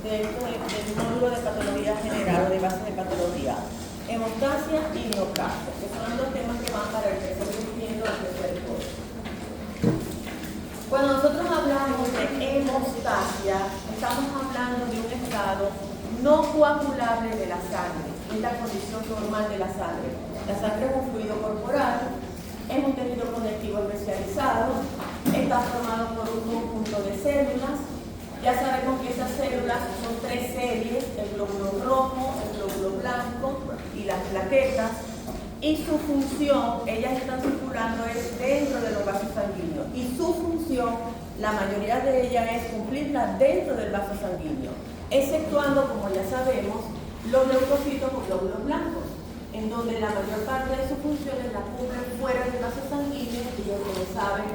del módulo de patología general o de base de patología. Hemostasia y neoplasia, que son los temas que van para el tercer cumplimiento del tercer curso. Cuando nosotros hablamos de hemostasia, estamos hablando de un estado no coagulable de la sangre, es la condición normal de la sangre. La sangre es un fluido corporal, es un tejido conectivo especializado, está formado por un conjunto de células. Ya sabemos que esas células son tres series, el glóbulo rojo, el glóbulo blanco y las plaquetas. Y su función, ellas están circulando es dentro de los vasos sanguíneos. Y su función, la mayoría de ellas es cumplirla dentro del vaso sanguíneo, exceptuando, como ya sabemos, los leucocitos o glóbulos blancos, en donde la mayor parte de sus funciones las cumplen fuera del vaso sanguíneo, y ellos como saben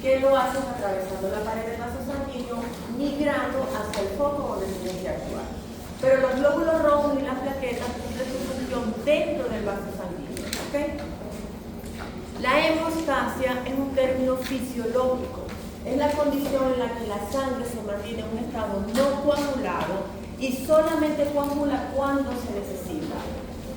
que lo hacen atravesando la pared del vaso sanguíneo, migrando hacia el foco donde tienen que actuar. Pero los glóbulos rojos y las plaquetas cumplen su función dentro del vaso sanguíneo. ¿Okay? La hemostasia es un término fisiológico. Es la condición en la que la sangre se mantiene en un estado no coagulado y solamente coagula cuando se necesita.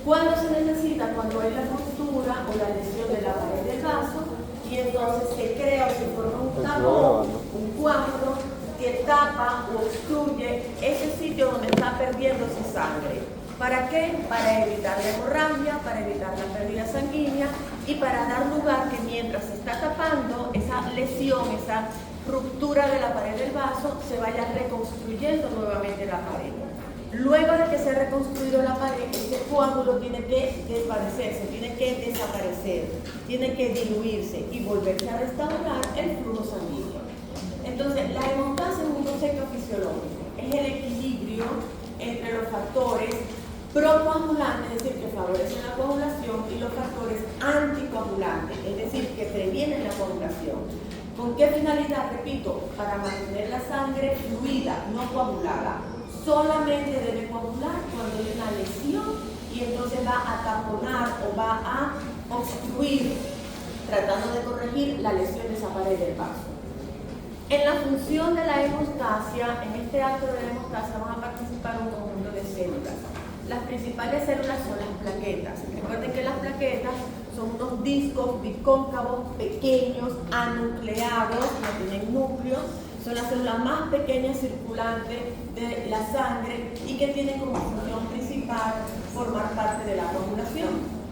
¿Cuándo se necesita? Cuando hay la ruptura o la lesión de la pared del vaso, y entonces se crea o se forma un tapón, un coágulo que tapa o obstruye ese sitio donde está perdiéndose sangre. ¿Para qué? Para evitar la hemorragia, para evitar la pérdida sanguínea y para dar lugar que mientras se está tapando esa lesión, esa ruptura de la pared del vaso, se vaya reconstruyendo nuevamente la pared. Luego de que se ha reconstruido la pared, ese coágulo tiene que desvanecerse, tiene que desaparecer, tiene que diluirse y volverse a restaurar el flujo sanguíneo. Entonces, la hemostasia es un concepto fisiológico, es el equilibrio entre los factores procoagulantes, es decir, que favorecen la coagulación, y los factores anticoagulantes, es decir, que previenen la coagulación. ¿Con qué finalidad? Repito, para mantener la sangre fluida, no coagulada. Solamente debe coagular cuando hay una lesión y entonces va a taponar o va a obstruir, tratando de corregir la lesión de esa pared del vaso. En la función de la hemostasia, en este acto de la hemostasia van a participar un conjunto de células. Las principales células son las plaquetas. Recuerden que las plaquetas son unos discos bicóncavos pequeños, anucleados, no tienen núcleos. Son las células más pequeñas circulantes de la sangre y que tienen como función principal formar parte de la coagulación.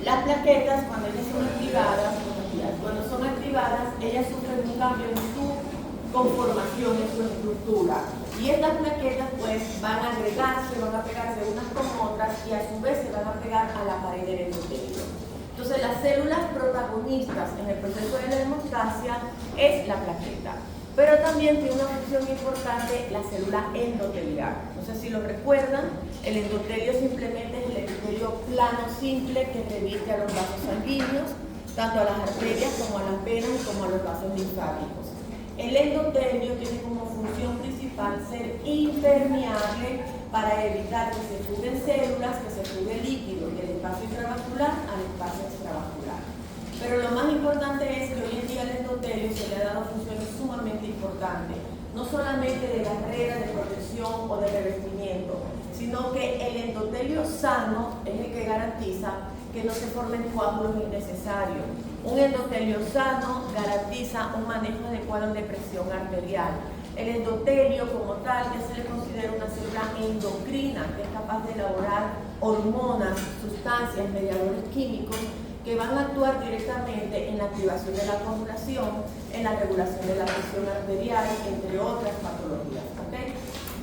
Las plaquetas, cuando ellas son activadas, ellas sufren un cambio en su conformación, en su estructura. Y estas plaquetas pues van a agregarse, van a pegarse unas con otras y a su vez se van a pegar a la pared del endotelio. Entonces las células protagonistas en el proceso de la hemostasia es la plaqueta. Pero también tiene una función importante la célula endotelial. No sé si lo recuerdan, el endotelio simplemente es el endotelio plano simple que reviste a los vasos sanguíneos, tanto a las arterias como a las venas y como a los vasos linfáticos. El endotelio tiene como función principal ser impermeable para evitar que se fuguen células, que se fugue líquido del espacio intravascular al espacio extravascular. Pero lo más importante es que hoy en día al endotelio se le ha dado funciones sumamente importantes, no solamente de barrera, de protección o de revestimiento, sino que el endotelio sano es el que garantiza que no se formen coágulos innecesarios. Un endotelio sano garantiza un manejo adecuado de presión arterial. El endotelio como tal ya se le considera una célula endocrina que es capaz de elaborar hormonas, sustancias, mediadores químicos que van a actuar directamente en la activación de la coagulación, en la regulación de la presión arterial, entre otras patologías. ¿Okay?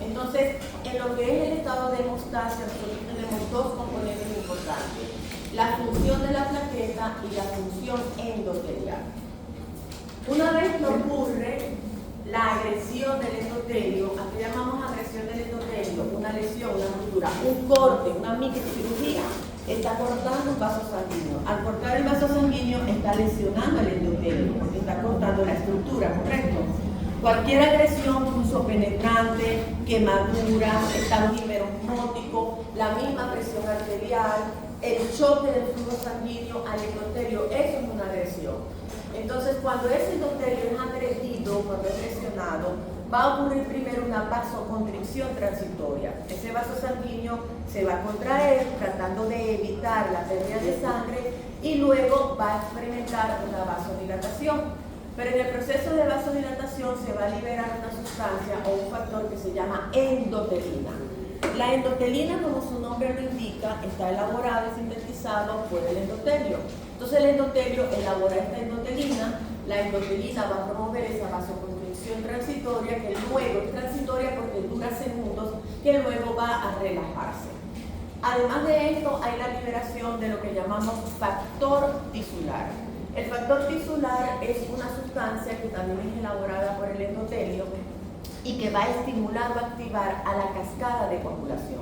Entonces, en lo que es el estado de hemostasia, nosotros tenemos dos componentes importantes: la función de la plaqueta y la función endotelial. Una vez que ocurre la agresión del endotelio, ¿a qué llamamos agresión del endotelio? Una lesión, una ruptura, un corte, una microcirugía, está cortando un vaso sanguíneo. Al cortar el vaso sanguíneo está lesionando el endotelio, porque está cortando la estructura, ¿correcto? Cualquier agresión, pulso penetrante, quemadura, estado hiperosmótico, la misma presión arterial, el choque del flujo sanguíneo al endotelio, eso es una agresión. Entonces, cuando ese endotelio es agredido, cuando es lesionado, va a ocurrir primero una vasoconstricción transitoria. Ese vaso sanguíneo se va a contraer tratando de evitar la pérdida de sangre y luego va a experimentar una vasodilatación. Pero en el proceso de vasodilatación se va a liberar una sustancia o un factor que se llama endotelina. La endotelina, como su nombre lo indica, está elaborado y sintetizado por el endotelio. Entonces el endotelio elabora esta endotelina, la endotelina va a promover esa vasoconstricción transitoria, que luego es transitoria porque dura segundos, que luego va a relajarse. Además de esto, hay la liberación de lo que llamamos factor tisular. El factor tisular es una sustancia que también es elaborada por el endotelio y que va a estimular o activar a la cascada de coagulación.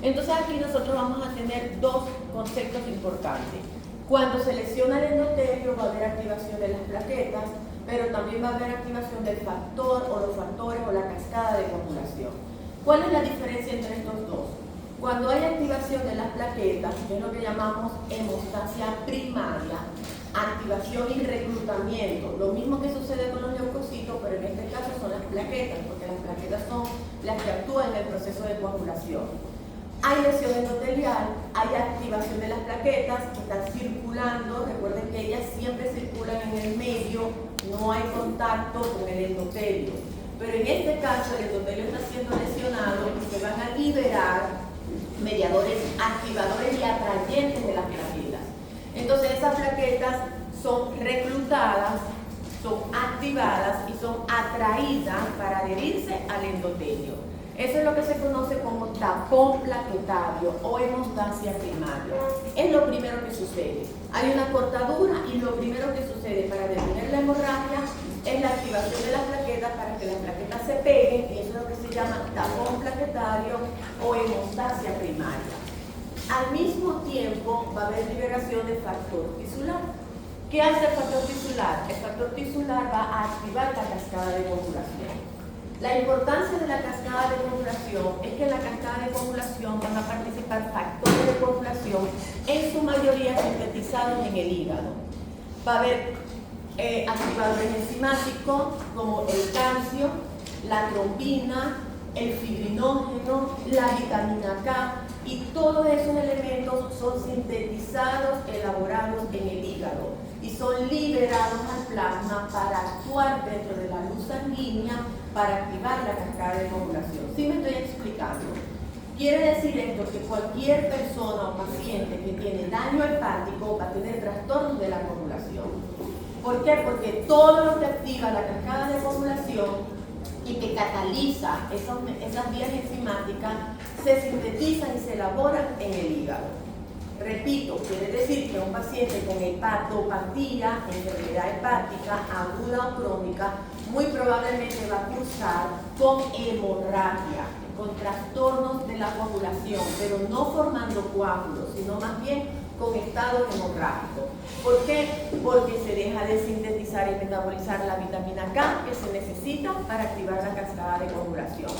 Entonces aquí nosotros vamos a tener dos conceptos importantes. Cuando se lesiona el endotelio va a haber activación de las plaquetas, pero también va a haber activación del factor o los factores o la cascada de coagulación. ¿Cuál es la diferencia entre estos dos? Cuando hay activación de las plaquetas, que es lo que llamamos hemostasia primaria, activación y reclutamiento, lo mismo que sucede con los leucocitos, pero en este caso son las plaquetas, porque las plaquetas son las que actúan en el proceso de coagulación. Hay lesión endotelial, hay activación de las plaquetas que están circulando, recuerden que ellas siempre circulan en el medio, no hay contacto con el endotelio, pero en este caso el endotelio está siendo lesionado y se van a liberar mediadores activadores y atrayentes de las plaquetas. Entonces esas plaquetas son reclutadas, son activadas y son atraídas para adherirse al endotelio. Eso es lo que se conoce como tapón plaquetario o hemostasia primaria. Es lo primero que sucede. Hay una cortadura y lo primero que sucede para detener la hemorragia es la activación de las plaquetas para que las plaquetas se peguen, y eso es lo que se llama tapón plaquetario o hemostasia primaria. Al mismo tiempo va a haber liberación de factor tisular. ¿Qué hace el factor tisular? El factor tisular va a activar la cascada de coagulación. La importancia de la cascada de coagulación es que en la cascada de coagulación van a participar factores de coagulación, en su mayoría sintetizados en el hígado. Va a haber activadores enzimáticos como el calcio, la trombina, el fibrinógeno, la vitamina K, y todos esos elementos son sintetizados, elaborados en el hígado y son liberados al plasma para actuar dentro de la luz sanguínea para activar la cascada de coagulación. ¿Sí me estoy explicando? Quiere decir esto que cualquier persona o paciente que tiene daño hepático va a tener trastornos de la coagulación. ¿Por qué? Porque todo lo que activa la cascada de coagulación y que cataliza esas vías enzimáticas se sintetizan y se elaboran en el hígado. Repito, quiere decir que un paciente con hepatopatía, enfermedad hepática aguda o crónica, muy probablemente va a cursar con hemorragia, con trastornos de la coagulación, pero no formando coágulos, sino más bien con estado hemorrágico. ¿Por qué? Porque se deja de sintetizar y metabolizar la vitamina K que se necesita para activar la cascada de coagulación.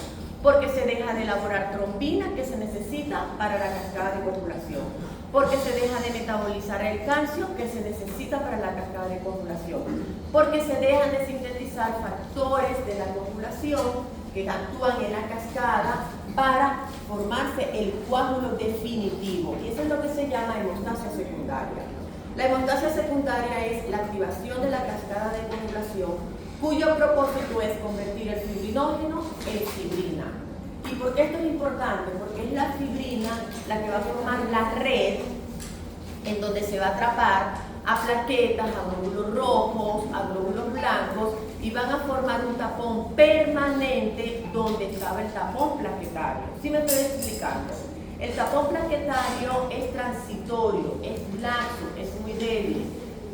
Porque se deja de elaborar trombina que se necesita para la cascada de coagulación. Porque se deja de metabolizar el calcio que se necesita para la cascada de coagulación. Porque se dejan de sintetizar factores de la coagulación que actúan en la cascada para formarse el coágulo definitivo. Y eso es lo que se llama hemostasia secundaria. La hemostasia secundaria es la activación de la cascada de coagulación, cuyo propósito es convertir el fibrinógeno en fibrina. ¿Y por qué esto es importante? Porque es la fibrina la que va a formar la red en donde se va a atrapar a plaquetas, a glóbulos rojos, a glóbulos blancos, y van a formar un tapón permanente donde estaba el tapón plaquetario. ¿Sí me estoy explicando? El tapón plaquetario es transitorio, es laxo, es muy débil.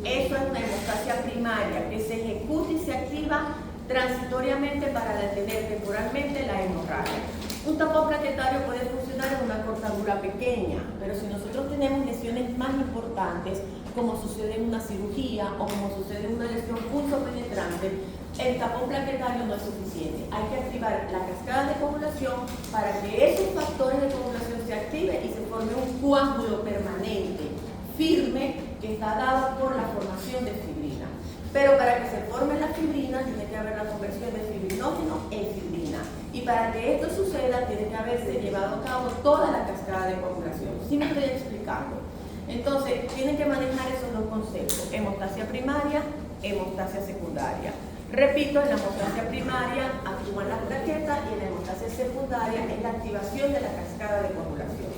Eso es una hemostasia primaria que se ejecuta y se activa transitoriamente para detener temporalmente la hemorragia. Un tapón plaquetario puede funcionar en una cortadura pequeña, pero si nosotros tenemos lesiones más importantes, como sucede en una cirugía o como sucede en una lesión pulso-penetrante, el tapón plaquetario no es suficiente. Hay que activar la cascada de coagulación para que esos factores de coagulación se activen y se forme un coágulo permanente, firme, que está dado por la formación de fibrina. Pero para que se forme la fibrina tiene que haber la conversión de fibrinógeno en fibrina. Y para que esto suceda tiene que haberse llevado a cabo toda la cascada de coagulación. ¿Sí me estoy explicando? Entonces, tienen que manejar esos dos conceptos: hemostasia primaria, hemostasia secundaria. Repito, en la hemostasia primaria actúan las plaquetas y en la hemostasia secundaria es la activación de la cascada de coagulación.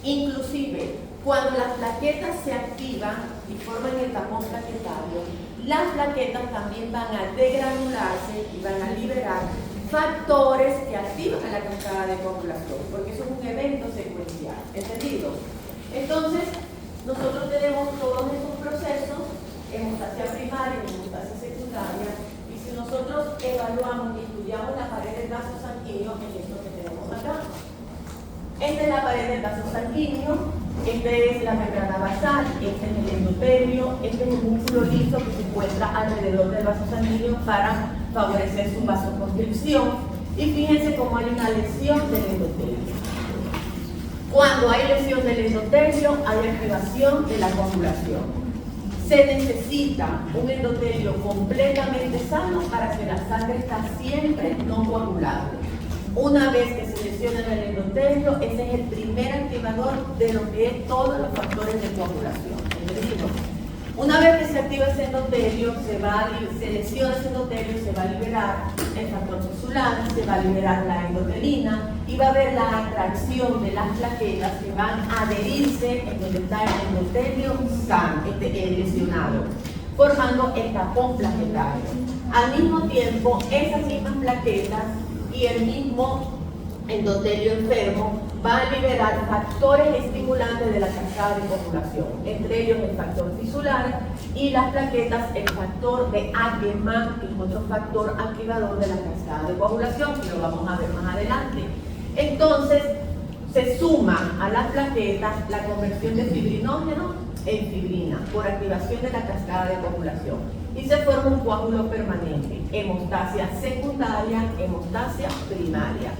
Inclusive, cuando las plaquetas se activan y forman el tapón plaquetario, las plaquetas también van a degranularse y van a liberar factores que activan a la cascada de coagulación, porque eso es un evento secuencial. ¿Entendido? Entonces, nosotros tenemos todos estos procesos, hemostasia primaria y hemostasia secundaria, y si nosotros evaluamos y estudiamos la pared del vaso sanguíneo, es esto que tenemos acá. Esta es la pared del vaso sanguíneo, esta es la membrana basal, este es el endotelio, este es el músculo liso que se encuentra alrededor del vaso sanguíneo para favorecer su vasoconstricción. Y fíjense cómo hay una lesión del endotelio. Cuando hay lesión del endotelio, hay activación de la coagulación. Se necesita un endotelio completamente sano para que la sangre esté siempre no coagulable. Una vez que se lesiona el endotelio, ese es el primer activador de lo que es todos los factores de coagulación. ¿Entendido? Una vez que se activa ese endotelio, se lesiona ese endotelio, se va a liberar el factor tisular, se va a liberar la endotelina y va a haber la atracción de las plaquetas que van a adherirse en donde está el endotelio sano, lesionado, formando el tapón plaquetario. Al mismo tiempo, esas mismas plaquetas y el mismo endotelio enfermo va a liberar factores estimulantes de la cascada de coagulación, entre ellos el factor tisular y las plaquetas, el factor de Ackermann, que es otro factor activador de la cascada de coagulación, que lo vamos a ver más adelante. Entonces, se suma a las plaquetas la conversión de fibrinógeno en fibrina por activación de la cascada de coagulación y se forma un coágulo permanente, hemostasia secundaria, hemostasia primaria.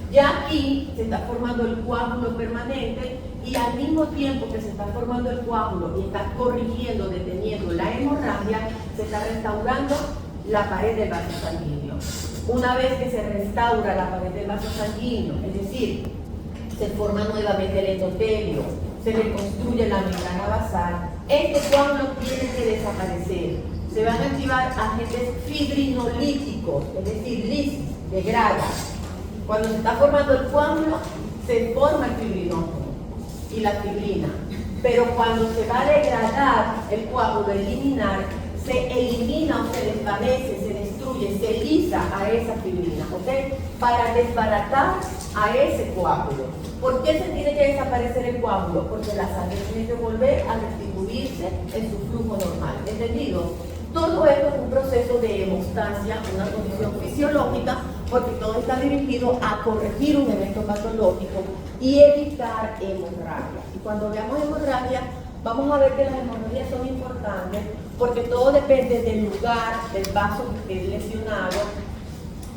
Ya aquí se está formando el coágulo permanente y al mismo tiempo que se está formando el coágulo y está corrigiendo, deteniendo la hemorragia, se está restaurando la pared del vaso sanguíneo. Una vez que se restaura la pared del vaso sanguíneo, es decir, se forma nuevamente el endotelio, se reconstruye la membrana basal, este coágulo tiene que desaparecer. Se van a activar agentes fibrinolíticos, es decir, lisis, degrada. Cuando se está formando el coágulo, se forma el fibrinógeno y la fibrina. Pero cuando se va a degradar el coágulo, eliminar, se elimina o se desvanece, se destruye, se lisa a esa fibrina, ¿ok? Para desbaratar a ese coágulo. ¿Por qué se tiene que desaparecer el coágulo? Porque la sangre tiene que volver a restituirse en su flujo normal. ¿Entendido? Todo esto es un proceso de hemostasia, una condición fisiológica, porque todo está dirigido a corregir un evento patológico y evitar hemorragia. Y cuando veamos hemorragia, vamos a ver que las hemorragias son importantes porque todo depende del lugar del vaso que esté lesionado,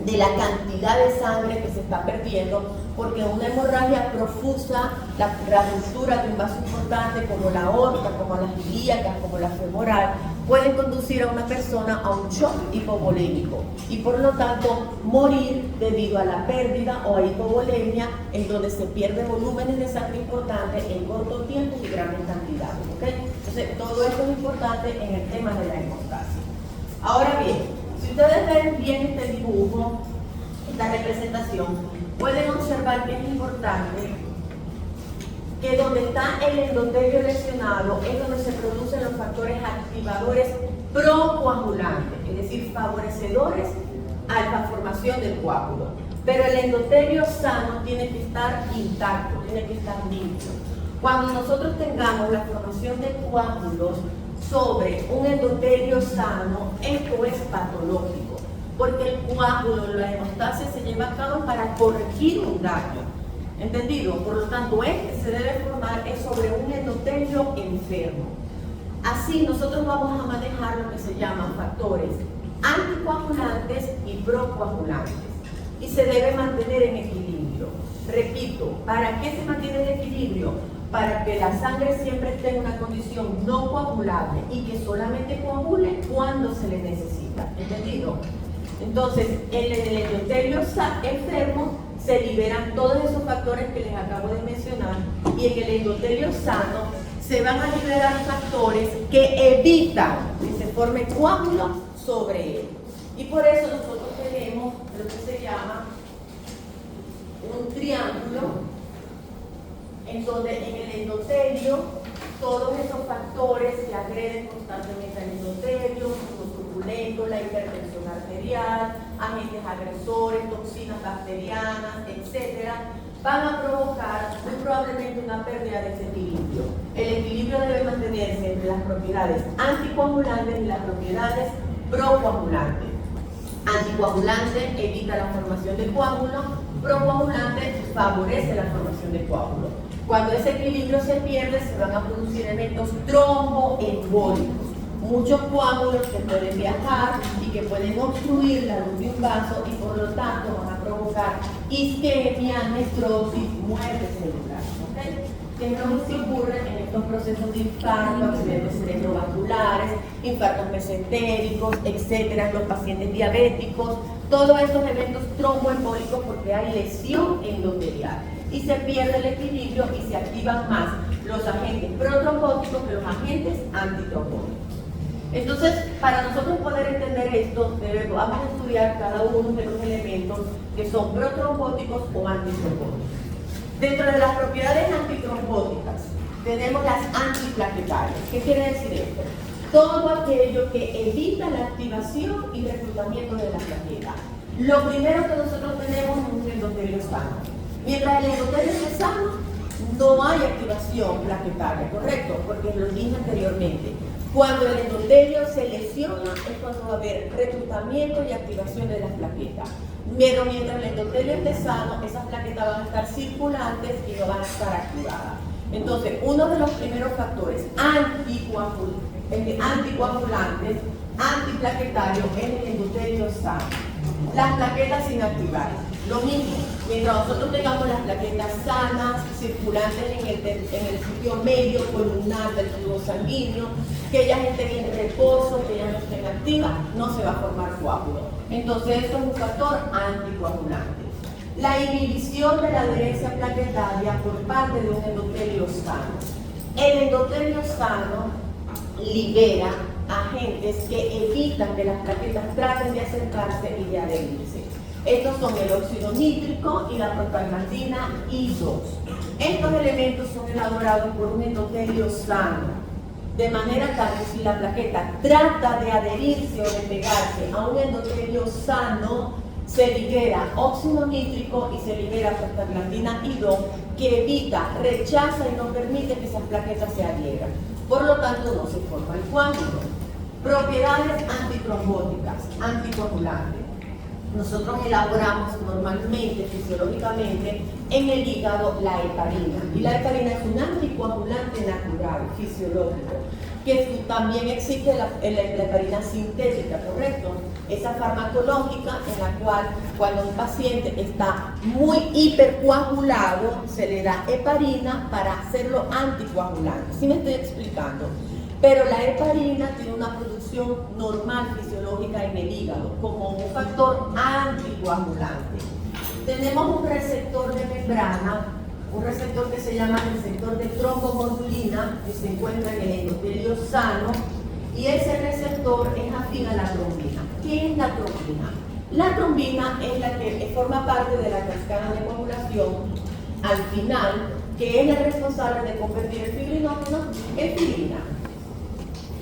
de la cantidad de sangre que se está perdiendo, porque una hemorragia profusa, la ruptura de un vaso importante como la aorta, como las ilíacas, como la femoral, pueden conducir a una persona a un shock hipovolémico y por lo tanto morir debido a la pérdida o a hipovolemia, en donde se pierde volúmenes de sangre importantes en corto tiempo y grandes cantidades. ¿Okay? Entonces, todo esto es importante en el tema de la hemostasia. Ahora bien, si ustedes ven bien este dibujo, esta representación, pueden observar que es importante que donde está el endotelio lesionado es donde se producen los factores activadores procoagulantes, es decir, favorecedores a la formación del coágulo. Pero el endotelio sano tiene que estar intacto, tiene que estar limpio. Cuando nosotros tengamos la formación de coágulos sobre un endotelio sano, esto es patológico, porque el coágulo, la hemostasia se lleva a cabo para corregir un daño. ¿Entendido? Por lo tanto, este se debe formar es sobre un endotelio enfermo. Así nosotros vamos a manejar lo que se llaman factores anticoagulantes y procoagulantes. Y se debe mantener en equilibrio. Repito, ¿para qué se mantiene en equilibrio? para que la sangre siempre esté en una condición no coagulable y que solamente coagule cuando se le necesita. ¿Entendido? Entonces, en el endotelio enfermo se liberan todos esos factores que les acabo de mencionar y en el endotelio sano se van a liberar factores que evitan que se forme coágulo sobre él. Y por eso nosotros tenemos lo que se llama un triángulo en donde en el endotelio todos esos factores que agreden constantemente al endotelio, como turbulentos, la hipertensión arterial, agentes agresores, toxinas bacterianas, etcétera, van a provocar muy probablemente una pérdida de ese equilibrio. El equilibrio debe mantenerse entre las propiedades anticoagulantes y las propiedades procoagulantes. Anticoagulante evita la formación de coágulo, procoagulante favorece la formación de coágulo. Cuando ese equilibrio se pierde, se van a producir eventos tromboembólicos. Muchos coágulos que pueden viajar y que pueden obstruir la luz de un vaso y por lo tanto van a provocar isquemia, necrosis, muerte celular. ¿Okay? ¿Qué es lo que ocurre en estos procesos de infarto, accidentes cerebrovasculares, infartos mesentéricos, etcétera, en los pacientes diabéticos? Todos estos eventos tromboembólicos porque hay lesión endotelial y se pierde el equilibrio y se activan más los agentes protrombóticos que los agentes antitrombóticos. Entonces, para nosotros poder entender esto, vamos a estudiar cada uno de los elementos que son protrombóticos o antitrombóticos. Dentro de las propiedades antitrombóticas, tenemos las antiplaquetarias. ¿Qué quiere decir esto? Todo aquello que evita la activación y reclutamiento de la plaqueta. Lo primero que nosotros tenemos es un endotelio sano. Mientras el endotelio es sano, no hay activación plaquetaria, ¿correcto? Porque lo dije anteriormente. Cuando el endotelio se lesiona es cuando va a haber reclutamiento y activación de las plaquetas. Pero mientras el endotelio esté sano, esas plaquetas van a estar circulantes y no van a estar activadas. Entonces, uno de los primeros factores anticoagulantes, antiplaquetarios es el endotelio sano. Las plaquetas sin activar. Lo mismo, mientras nosotros tengamos las plaquetas sanas, circulantes en el sitio medio columnar del tubo sanguíneo, que ellas estén en reposo, que ellas no estén activas, no se va a formar coágulo. Entonces, eso es un factor anticoagulante. La inhibición de la adherencia plaquetaria por parte de un endotelio sano. El endotelio sano libera agentes que evitan que las plaquetas traten de acercarse y de adherirse. Estos son el óxido nítrico y la prostaglandina I2. Estos elementos son elaborados por un endotelio sano, de manera tal que si la plaqueta trata de adherirse o de pegarse a un endotelio sano, se libera óxido nítrico y se libera prostaglandina I2 que evita, rechaza y no permite que esas plaquetas se adhieran. Por lo tanto, no se forma el coágulo. Propiedades antitrombóticas, anticoagulantes. Nosotros elaboramos normalmente, fisiológicamente, en el hígado la heparina. Y la heparina es un anticoagulante natural, fisiológico, que también existe la heparina sintética, ¿correcto? Esa farmacológica en la cual cuando un paciente está muy hipercoagulado, se le da heparina para hacerlo anticoagulante. ¿Sí me estoy explicando? Pero la heparina tiene una producción normal fisiológica en el hígado como un factor anticoagulante. Tenemos un receptor de membrana, un receptor que se llama receptor de trombomodulina, que se encuentra en el endotelio sano, y ese receptor es afín a la trombina. ¿Qué es la trombina? La trombina es la que forma parte de la cascada de coagulación al final, que es la responsable de convertir el fibrinógeno en fibrina.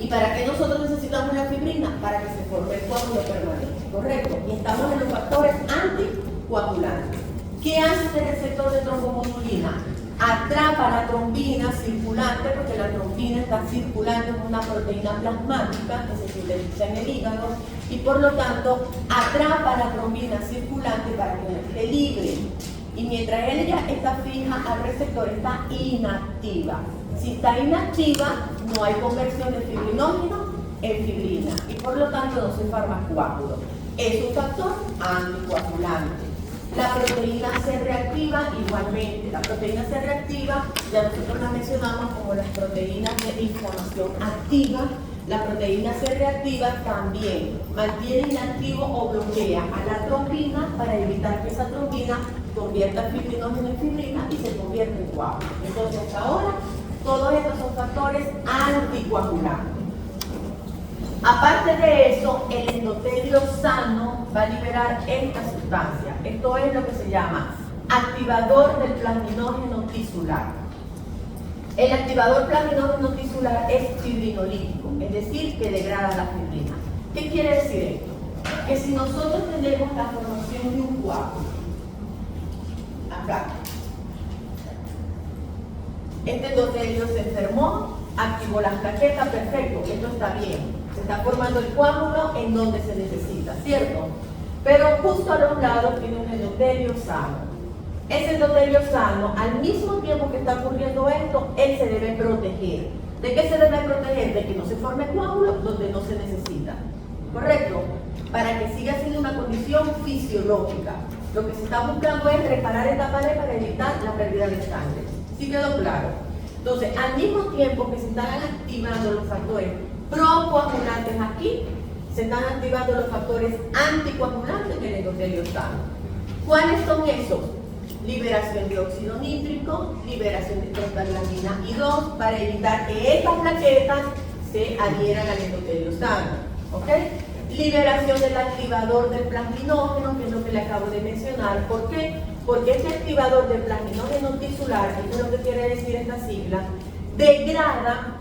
¿Y para qué nosotros necesitamos la fibrina? Para que se forme el coágulo permanente, ¿correcto? Y estamos en los factores anticoagulantes. ¿Qué hace este receptor de trombomodulina? Atrapa la trombina circulante, porque la trombina está circulando en una proteína plasmática que se sintetiza en el hígado, y por lo tanto atrapa la trombina circulante para que no esté libre. Y mientras ella está fija al receptor, está inactiva. Si está inactiva, no hay conversión de fibrinógeno en fibrina y por lo tanto no se forma coágulo. Es un factor anticoagulante. La proteína C reactiva igualmente. La proteína C reactiva ya nosotros la mencionamos como las proteínas de inflamación activa. La proteína C reactiva también mantiene inactivo o bloquea a la trombina para evitar que esa trombina convierta el fibrinógeno en fibrina y se convierta en coágulo. Entonces, hasta ahora, todos estos son factores anticoagulantes. Aparte de eso, el endotelio sano va a liberar esta sustancia. Esto es lo que se llama activador del plasminógeno tisular. El activador plasminógeno tisular es fibrinolítico, es decir, que degrada la fibrina. ¿Qué quiere decir esto? Que si nosotros tenemos la formación de un coágulo, acá, este endotelio se enfermó, activó las plaquetas, perfecto, esto está bien. Se está formando el coágulo en donde se necesita, ¿cierto? Pero justo a los lados tiene un endotelio sano. Ese endotelio sano, al mismo tiempo que está ocurriendo esto, él se debe proteger. ¿De qué se debe proteger? De que no se forme coágulo donde no se necesita. ¿Correcto? Para que siga siendo una condición fisiológica. Lo que se está buscando es reparar esta pared para evitar la pérdida de sangre. ¿Sí quedó claro? Entonces, al mismo tiempo que se están activando los factores procoagulantes aquí, se están activando los factores anticoagulantes del endotelio sano. ¿Cuáles son esos? Liberación de óxido nítrico, liberación de prostaglandina I2 para evitar que estas plaquetas se adhieran al endotelio sano. ¿Ok? Liberación del activador del plasminógeno, que es lo que le acabo de mencionar. ¿Por qué? Porque este activador del plasminógeno tisular, que es lo que quiere decir esta sigla, degrada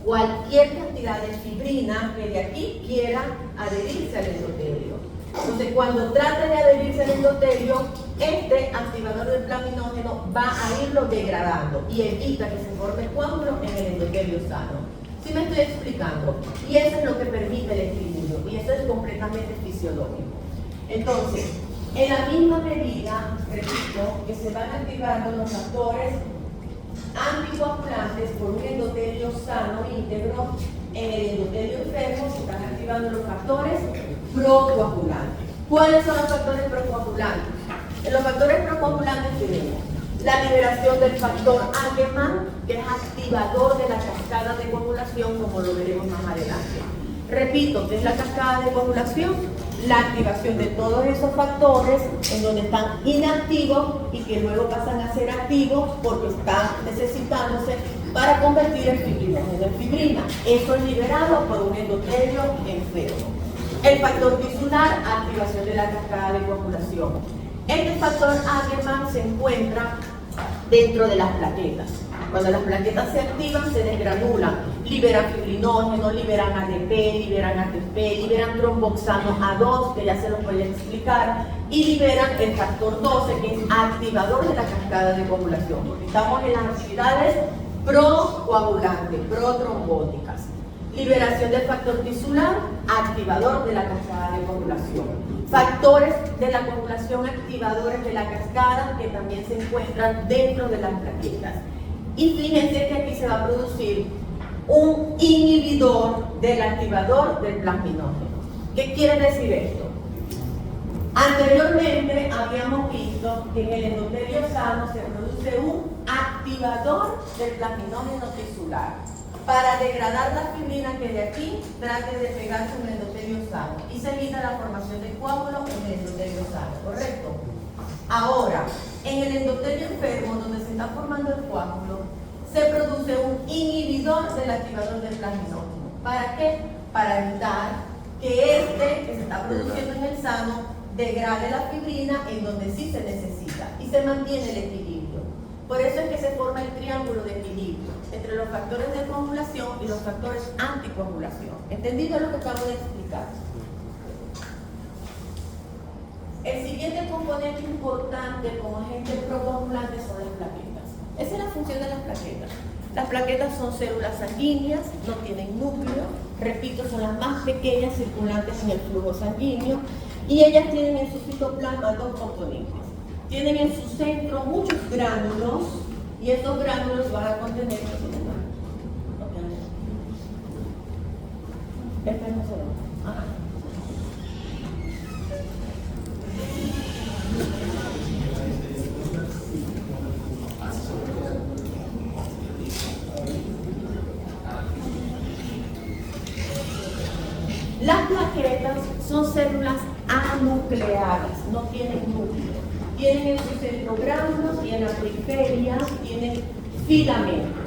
cualquier cantidad de fibrina que de aquí quiera adherirse al endotelio. Entonces, cuando trate de adherirse al endotelio, este activador del plasminógeno va a irlo degradando y evita que se forme coágulo en el endotelio sano. ¿Sí me estoy explicando? Y eso es lo que permite el equilibrio, y eso es completamente fisiológico. Entonces, en la misma medida, repito, que se van activando los factores anticoagulantes por un endotelio sano íntegro, en el endotelio enfermo se están activando los factores procoagulantes. ¿Cuáles son los factores procoagulantes? En los factores procoagulantes tenemos la liberación del factor Angelman, que es activador de la cascada de coagulación, como lo veremos más adelante. Repito, ¿qué es la cascada de coagulación? La activación de todos esos factores en donde están inactivos y que luego pasan a ser activos porque están necesitándose para convertir el fibrinógeno en fibrina. Eso es liberado por un endotelio enfermo. El factor tisular, activación de la cascada de coagulación. Este factor Angelman se encuentra dentro de las plaquetas. Cuando las plaquetas se activan, se desgranulan, liberan fibrinógeno, liberan ADP, liberan ATP, liberan tromboxano A2, que ya se los voy a explicar, y liberan el factor 12, que es activador de la cascada de coagulación, porque estamos en las actividades procoagulantes, protrombóticas. Liberación del factor tisular, activador de la cascada de coagulación. Factores de la coagulación, activadores de la cascada, que también se encuentran dentro de las plaquetas. Y fíjense que aquí se va a producir un inhibidor del activador del plasminógeno. ¿Qué quiere decir esto? Anteriormente habíamos visto que en el endotelio sano se produce un activador del plasminógeno tisular para degradar la fibrina que de aquí trate de pegarse en el endotelio sano y se evita la formación de coágulos en el endotelio sano, ¿correcto? Ahora, en el endotelio enfermo, donde se está formando el coágulo, se produce un inhibidor del activador del plasminógeno. ¿Para qué? Para evitar que este que se está produciendo en el sano degrade la fibrina en donde sí se necesita y se mantiene el equilibrio. Por eso es que se forma el triángulo de equilibrio entre los factores de coagulación y los factores anticoagulación. ¿Entendido lo que acabo de explicar? El siguiente componente importante como agente procoagulante son las plaquetas. Esa es la función de las plaquetas. Las plaquetas son células sanguíneas, no tienen núcleo, repito, son las más pequeñas circulantes en el flujo sanguíneo y ellas tienen en su citoplasma dos componentes. Tienen en su centro muchos gránulos y estos gránulos van a contener Las plaquetas son células anucleadas, no tienen núcleo. Tienen en su centro gránulos y en la periferia tienen filamentos.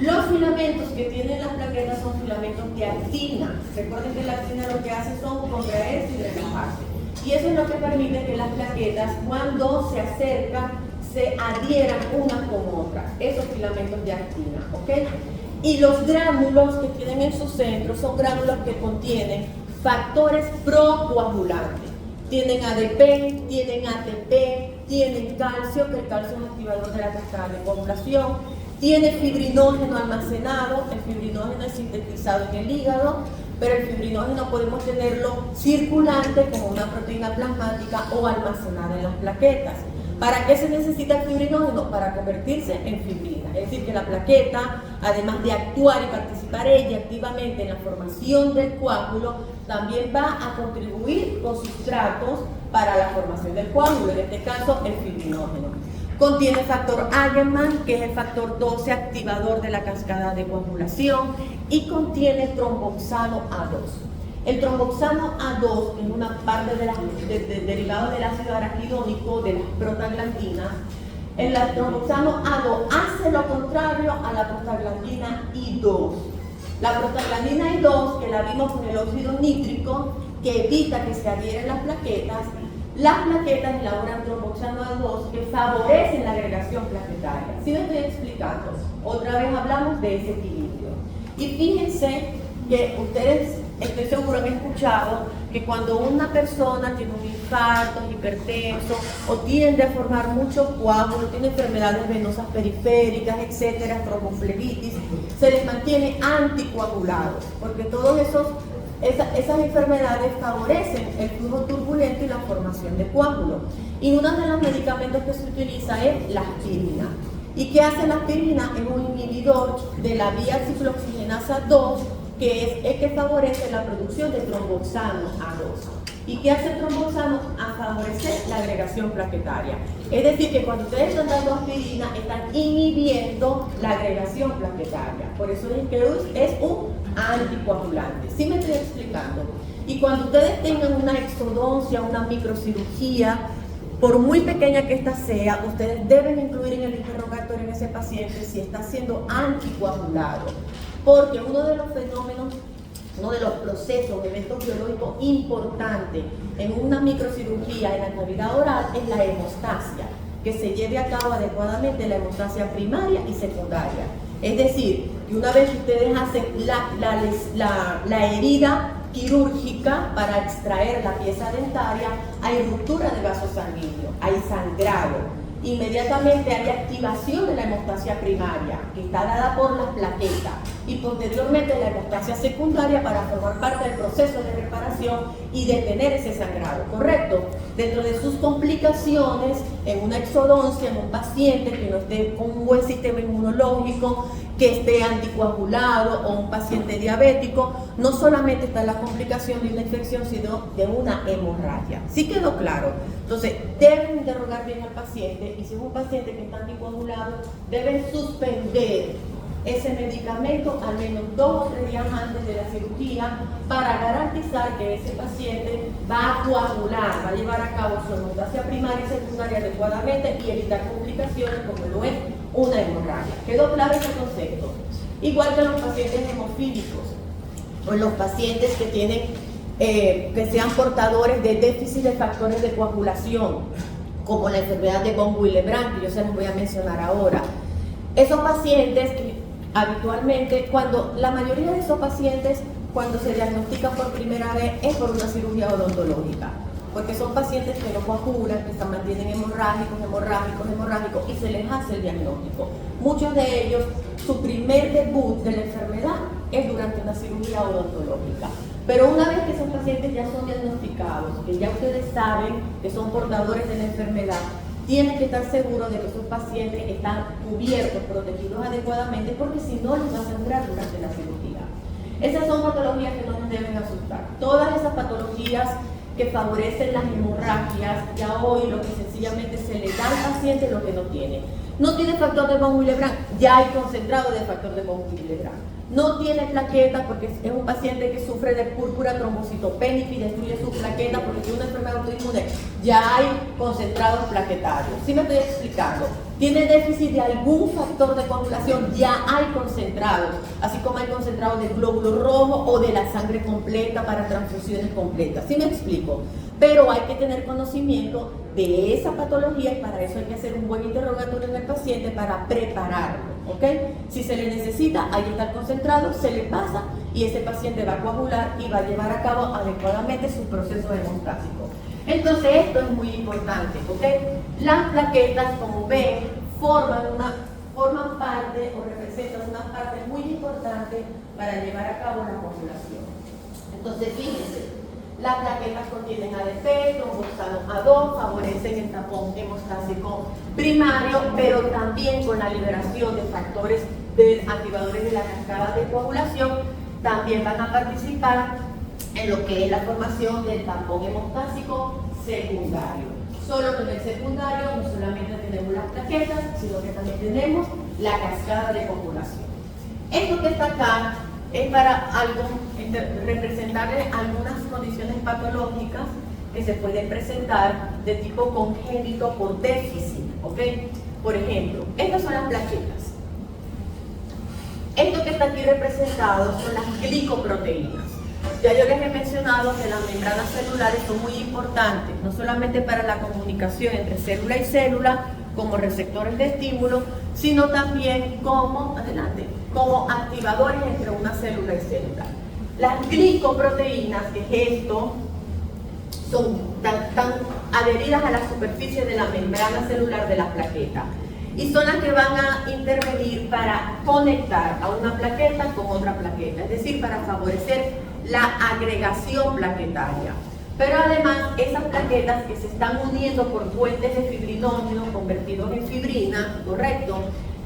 Los filamentos que tienen las plaquetas son filamentos de actina. Recuerden que la actina lo que hace son contraerse y relajarse. Y eso es lo que permite que las plaquetas, cuando se acercan, se adhieran unas con otras. Esos filamentos de actina, ¿ok? Y los gránulos que tienen en su centro son gránulos que contienen factores procoagulantes. Tienen ADP, tienen ATP, tienen calcio, que el calcio es un activador de la cascada de coagulación. Tiene fibrinógeno almacenado, el fibrinógeno es sintetizado en el hígado, pero el fibrinógeno podemos tenerlo circulante como una proteína plasmática o almacenada en las plaquetas. ¿Para qué se necesita el fibrinógeno? Para convertirse en fibrina. Es decir, que la plaqueta, además de actuar y participar ella activamente en la formación del coágulo, también va a contribuir con sustratos para la formación del coágulo, en este caso el fibrinógeno. Contiene factor Hagemann, que es el factor 12 activador de la cascada de coagulación, y contiene tromboxano A2. El tromboxano A2 es una parte derivado del ácido araquidónico de las prostaglandinas. El tromboxano A2 hace lo contrario a la prostaglandina I2. La prostaglandina I2, que la vimos con el óxido nítrico, que evita que se adhieren las plaquetas elaboran tromboxano A2 que favorecen la agregación plaquetaria. ¿Sí me estoy explicando? Otra vez hablamos de ese equilibrio. Y fíjense que ustedes, estoy seguro, han escuchado que cuando una persona tiene un infarto, es hipertenso o tiende a formar mucho coágulo, tiene enfermedades venosas periféricas, etcétera, tromboflebitis, se les mantiene anticoagulados, porque todos esas enfermedades favorecen el flujo turbulento y la formación de coágulos. Y uno de los medicamentos que se utiliza es la aspirina. ¿Y qué hace la aspirina? Es un inhibidor de la vía ciclooxigenasa 2, que es el que favorece la producción de tromboxano A2. ¿Y qué hace el tromboxano? A favorecer la agregación plaquetaria. Es decir, que cuando ustedes están dando aspirina, están inhibiendo la agregación plaquetaria. Por eso es que es un anticoagulante. ¿Sí me estoy explicando? Y cuando ustedes tengan una exodoncia, una microcirugía, por muy pequeña que ésta sea, ustedes deben incluir en el interrogatorio en ese paciente si está siendo anticoagulado. Porque uno de los fenómenos, uno de los procesos, eventos biológicos importantes en una microcirugía en la cavidad oral es la hemostasia, que se lleve a cabo adecuadamente la hemostasia primaria y secundaria. Es decir, que una vez que ustedes hacen la herida quirúrgica para extraer la pieza dentaria, hay ruptura de vaso sanguíneo, hay sangrado. Inmediatamente hay activación de la hemostasia primaria, que está dada por las plaquetas, y posteriormente la hemostasia secundaria para formar parte del proceso de reparación y detener ese sangrado, ¿correcto? Dentro de sus complicaciones, en una exodoncia, en un paciente que no esté con un buen sistema inmunológico, que esté anticoagulado o un paciente diabético, no solamente está la complicación de una infección, sino de una hemorragia. ¿Sí quedó claro? Entonces, deben interrogar bien al paciente, y si es un paciente que está anticoagulado, deben suspender ese medicamento al menos 2 o 3 días antes de la cirugía para garantizar que ese paciente va a coagular, va a llevar a cabo su hemostasia primaria y secundaria adecuadamente y evitar complicaciones como lo es una hemorragia. ¿Quedó claro ese concepto? Igual que los pacientes hemofílicos o los pacientes que tienen que sean portadores de déficit de factores de coagulación, como la enfermedad de von Willebrand, que yo se los voy a mencionar ahora. Esos pacientes que habitualmente, la mayoría de esos pacientes, cuando se diagnostican por primera vez, es por una cirugía odontológica, porque son pacientes que no coagulan, que se mantienen hemorrágicos, y se les hace el diagnóstico. Muchos de ellos, su primer debut de la enfermedad es durante una cirugía odontológica. Pero una vez que esos pacientes ya son diagnosticados, que ya ustedes saben que son portadores de la enfermedad, tienen que estar seguros de que esos pacientes están cubiertos, protegidos adecuadamente, porque si no les va a sangrar durante la cirugía. Esas son patologías que no nos deben asustar. Todas esas patologías que favorecen las hemorragias, ya hoy lo que se sencillamente se le da al paciente lo que no tiene. No tiene factor de von Willebrand, ya hay concentrado de factor de von Willebrand. No tiene plaquetas porque es un paciente que sufre de púrpura trombocitopénica y destruye sus plaquetas porque tiene una enfermedad autoinmune. Ya hay concentrados plaquetarios. ¿Sí me estoy explicando? Tiene déficit de algún factor de coagulación, ya hay concentrados, así como hay concentrados del glóbulo rojo o de la sangre completa para transfusiones completas. ¿Sí me explico? Pero hay que tener conocimiento de esa patología y para eso hay que hacer un buen interrogatorio en el paciente para prepararlo, ¿ok? Si se le necesita, ahí está el concentrado, se le pasa y ese paciente va a coagular y va a llevar a cabo adecuadamente su proceso hemostásico. Entonces esto es muy importante, ¿ok? Las plaquetas, como ven, forman parte o representan una parte muy importante para llevar a cabo la coagulación. Entonces fíjense, las plaquetas contienen ADP, tromboxano A2, favorecen el tapón hemostásico primario, pero también con la liberación de factores de activadores de la cascada de coagulación, también van a participar en lo que es la formación del tapón hemostásico secundario. Solo que en el secundario no solamente tenemos las plaquetas, sino que también tenemos la cascada de coagulación. Esto que está acá es para representarle algunas condiciones patológicas que se pueden presentar de tipo congénito por déficit, ¿ok? Por ejemplo, estas son las plaquetas. Esto que está aquí representado son las glicoproteínas. Ya yo les he mencionado que las membranas celulares son muy importantes, no solamente para la comunicación entre célula y célula, como receptores de estímulo, sino también como activadores entre una célula y célula. Las glicoproteínas, que es esto, son tan adheridas a la superficie de la membrana celular de la plaqueta y son las que van a intervenir para conectar a una plaqueta con otra plaqueta, es decir, para favorecer la agregación plaquetaria. Pero además, esas plaquetas que se están uniendo por puentes de fibrinógeno convertidos en fibrina, ¿correcto?,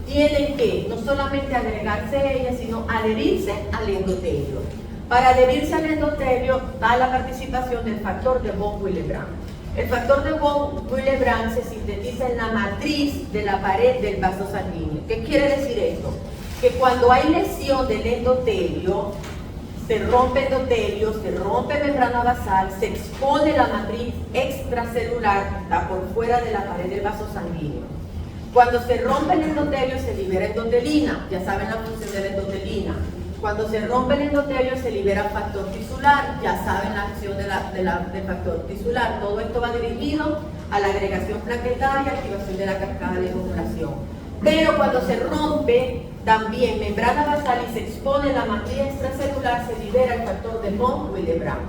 tienen que no solamente agregarse a ellas, sino adherirse al endotelio. Para adherirse al endotelio está la participación del factor de von Willebrand. El factor de von Willebrand se sintetiza en la matriz de la pared del vaso sanguíneo. ¿Qué quiere decir esto? Que cuando hay lesión del endotelio, se rompe endotelio, se rompe membrana basal, se expone la matriz extracelular que está por fuera de la pared del vaso sanguíneo. Cuando se rompe el endotelio se libera endotelina, ya saben la función de la endotelina. Cuando se rompe el endotelio se libera factor tisular, ya saben la acción del factor tisular. Todo esto va dirigido a la agregación plaquetaria, activación de la cascada de coagulación. Pero cuando se rompe también membrana basal y se expone la matriz extracelular, se libera el factor de von Willebrand.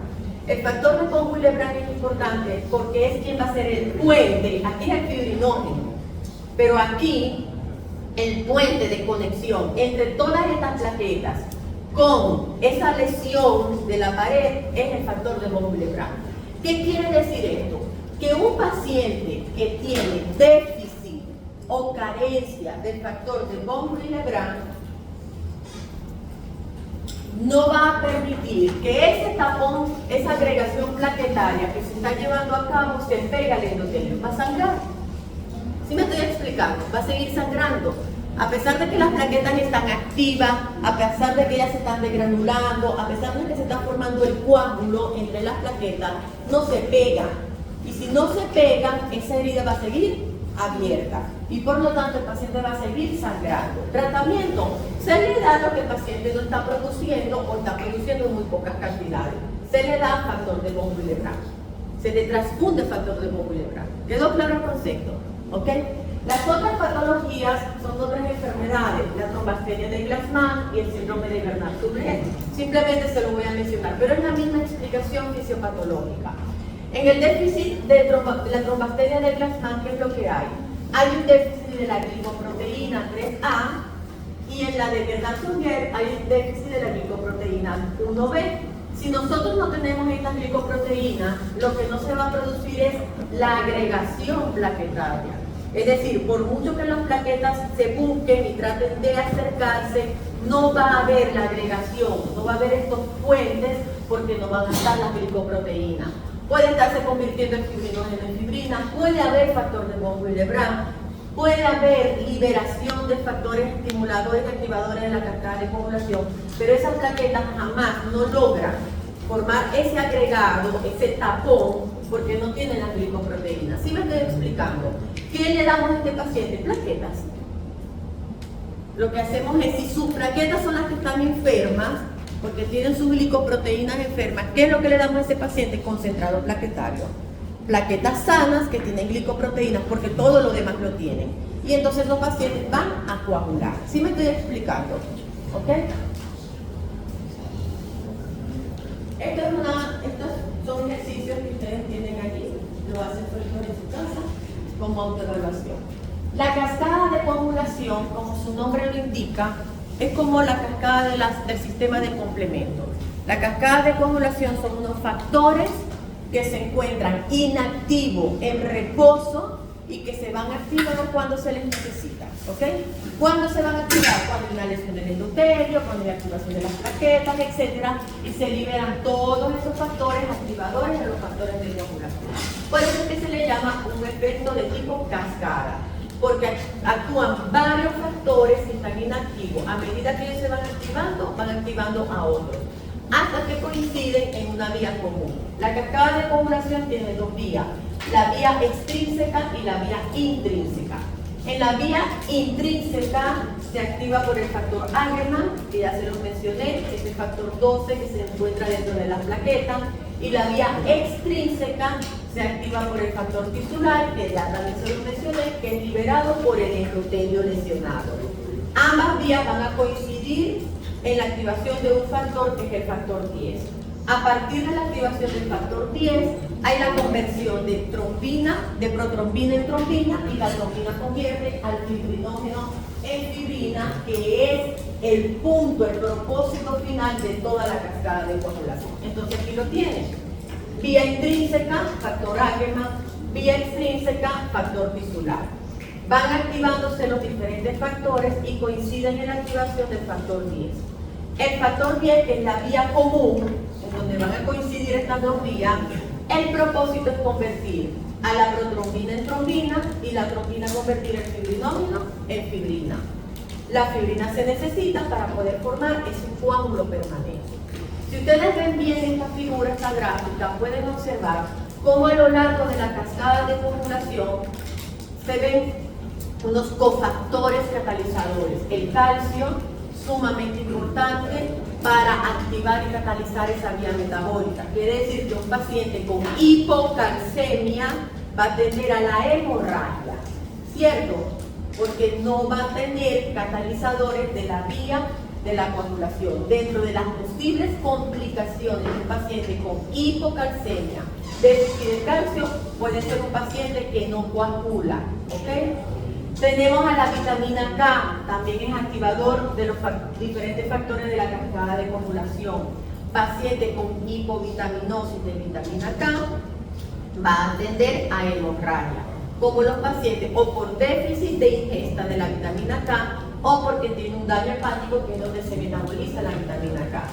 El factor de von Willebrand es importante porque es quien va a ser el puente. Aquí es el fibrinógeno, pero aquí el puente de conexión entre todas estas plaquetas con esa lesión de la pared es el factor de von Willebrand. ¿Qué quiere decir esto? Que un paciente que tiene déficit o carencia del factor de von Willebrand no va a permitir que ese tapón, esa agregación plaquetaria que se está llevando a cabo se pegue al endotelio, va a sangrar. ¿Sí me estoy explicando? Va a seguir sangrando. A pesar de que las plaquetas están activas, a pesar de que ellas se están degranulando, a pesar de que se está formando el coágulo entre las plaquetas, no se pegan. Y si no se pegan, esa herida va a seguir abierta. Y por lo tanto el paciente va a seguir sangrando. Tratamiento: se le da lo que el paciente no está produciendo o está produciendo en muy pocas cantidades. Se le da factor de von Willebrand. Se le transfunde factor de von Willebrand. ¿Quedó claro el concepto? ¿Ok? Las otras patologías son otras enfermedades, la trombastenia de Glassman y el síndrome de Bernard-Tourette. Simplemente se lo voy a mencionar, pero es la misma explicación fisiopatológica. En el déficit de la trombastenia de Glassman, ¿qué es lo que hay? Hay un déficit de la glicoproteína 3A y en la de Bernard-Tourette hay un déficit de la glicoproteína 1B. Si nosotros no tenemos esta glicoproteína, lo que no se va a producir es la agregación plaquetaria. Es decir, por mucho que las plaquetas se busquen y traten de acercarse, no va a haber la agregación, no va a haber estos puentes porque no van a estar las glicoproteínas. puede estarse convirtiendo el fibrinógeno en fibrina, puede haber factor de von Willebrand, puede haber liberación de factores estimuladores y activadores en la cascada de coagulación, pero esas plaquetas jamás no logran formar ese agregado, ese tapón, porque no tienen las glicoproteínas. ¿Sí me estoy explicando? ¿Qué le damos a este paciente? Plaquetas. Lo que hacemos es, si sus plaquetas son las que están enfermas, porque tienen sus glicoproteínas enfermas, ¿qué es lo que le damos a ese paciente? Concentrado plaquetario. Plaquetas sanas que tienen glicoproteínas, porque todo lo demás lo tienen. Y entonces los pacientes van a coagular. ¿Sí me estoy explicando? ¿Ok? Estos son ejercicios que ustedes tienen allí, lo hacen solitos en su casa como autoevaluación. La cascada de coagulación, como su nombre lo indica, es como la cascada del sistema de complemento. La cascada de coagulación son unos factores que se encuentran inactivos, en reposo, y que se van a activar cuando se les necesita. ¿Ok? ¿Cuándo se van a activar? Cuando hay una lesión del endotelio, cuando hay activación de las plaquetas, etc. Y se liberan todos esos factores activadores de los factores de coagulación. Por eso es que se le llama un efecto de tipo cascada, porque actúan varios factores que están inactivos. A medida que ellos se van activando a otros, hasta que coinciden en una vía común. La cascada de coagulación tiene dos vías, la vía extrínseca y la vía intrínseca. En la vía intrínseca se activa por el factor Angerman, que ya se los mencioné, es el factor 12 que se encuentra dentro de las plaquetas, y la vía extrínseca se activa por el factor tisular, que ya también se los mencioné, que es liberado por el endotelio lesionado. Ambas vías van a coincidir en la activación de un factor que es el factor 10. A partir de la activación del factor 10 hay la conversión de trombina, de protrombina en trombina, y la trombina convierte al fibrinógeno en fibrina, que es el punto, el propósito final de toda la cascada de coagulación. Entonces aquí lo tienen. Vía intrínseca, factor Angerman; vía extrínseca, factor tisular. Van activándose los diferentes factores y coinciden en la activación del factor 10. El factor 10, que es la vía común, en donde van a coincidir estas dos vías, el propósito es convertir a la protrombina en trombina y la trombina convertir el fibrinógeno en fibrina. La fibrina se necesita para poder formar ese coágulo permanente. Si ustedes ven bien esta figura, esta gráfica, pueden observar cómo a lo largo de la cascada de coagulación se ven unos cofactores catalizadores. El calcio, sumamente importante para activar y catalizar esa vía metabólica. Quiere decir que un paciente con hipocalcemia va a tender a la hemorragia, ¿cierto? Porque no va a tener catalizadores de la vía de la coagulación. Dentro de las posibles complicaciones de un paciente con hipocalcemia, déficit de calcio, puede ser un paciente que no coagula, ¿ok? Tenemos a la vitamina K, también es activador de los diferentes factores de la cascada de coagulación. Paciente con hipovitaminosis de vitamina K va a tender a hemorragia, como los pacientes o por déficit de ingesta de la vitamina K o porque tiene un daño hepático, que es donde se metaboliza la vitamina K.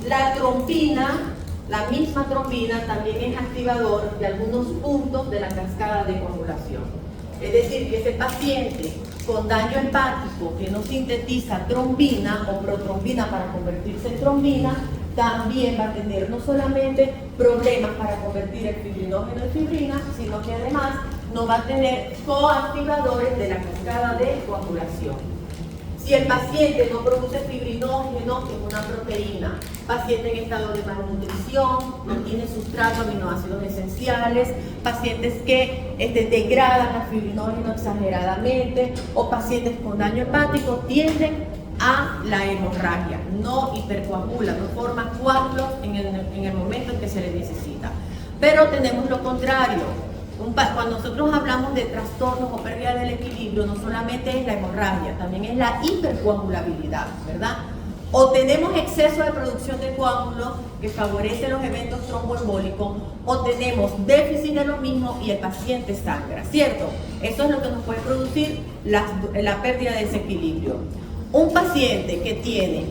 La trombina, la misma trombina, también es activador de algunos puntos de la cascada de coagulación. Es decir, que ese paciente con daño hepático que no sintetiza trombina o protrombina para convertirse en trombina, también va a tener no solamente problemas para convertir el fibrinógeno en fibrina, sino que además no va a tener coactivadores de la cascada de coagulación. Si el paciente no produce fibrinógeno, que es una proteína, paciente en estado de malnutrición, no tiene sustrato, aminoácidos esenciales, pacientes que degradan el fibrinógeno exageradamente, o pacientes con daño hepático, tienden a la hemorragia, no hipercoagula, no forma coágulos en el momento en que se le necesita. Pero tenemos lo contrario. Cuando nosotros hablamos de trastornos o pérdida del equilibrio, no solamente es la hemorragia, también es la hipercoagulabilidad, ¿verdad? O tenemos exceso de producción de coágulos que favorece los eventos tromboembólicos, o tenemos déficit de lo mismo y el paciente sangra, ¿cierto? Eso es lo que nos puede producir la pérdida de ese equilibrio. Un paciente que tiene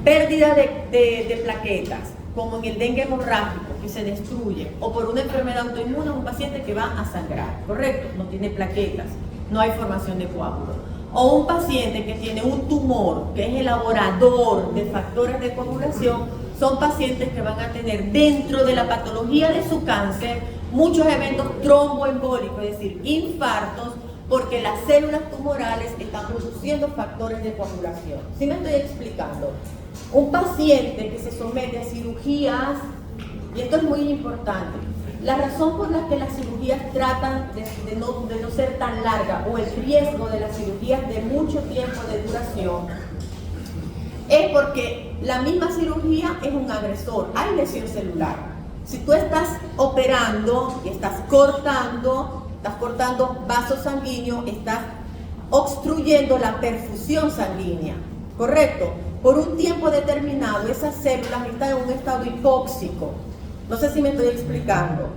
pérdida de plaquetas, como en el dengue hemorrágico, que que se destruye, o por una enfermedad autoinmune, un paciente que va a sangrar, ¿correcto? No tiene plaquetas, no hay formación de coágulos. O un paciente que tiene un tumor, que es elaborador de factores de coagulación, son pacientes que van a tener dentro de la patología de su cáncer muchos eventos tromboembólicos, es decir, infartos, porque las células tumorales están produciendo factores de coagulación. ¿Sí me estoy explicando? Un paciente que se somete a cirugías, y esto es muy importante, la razón por la que las cirugías tratan de no ser tan largas, o el riesgo de las cirugías de mucho tiempo de duración, es porque la misma cirugía es un agresor, hay lesión celular. Si tú estás operando y estás cortando vasos sanguíneos, estás obstruyendo la perfusión sanguínea, ¿correcto? Por un tiempo determinado, esas células están en un estado hipóxico. No sé si me estoy explicando,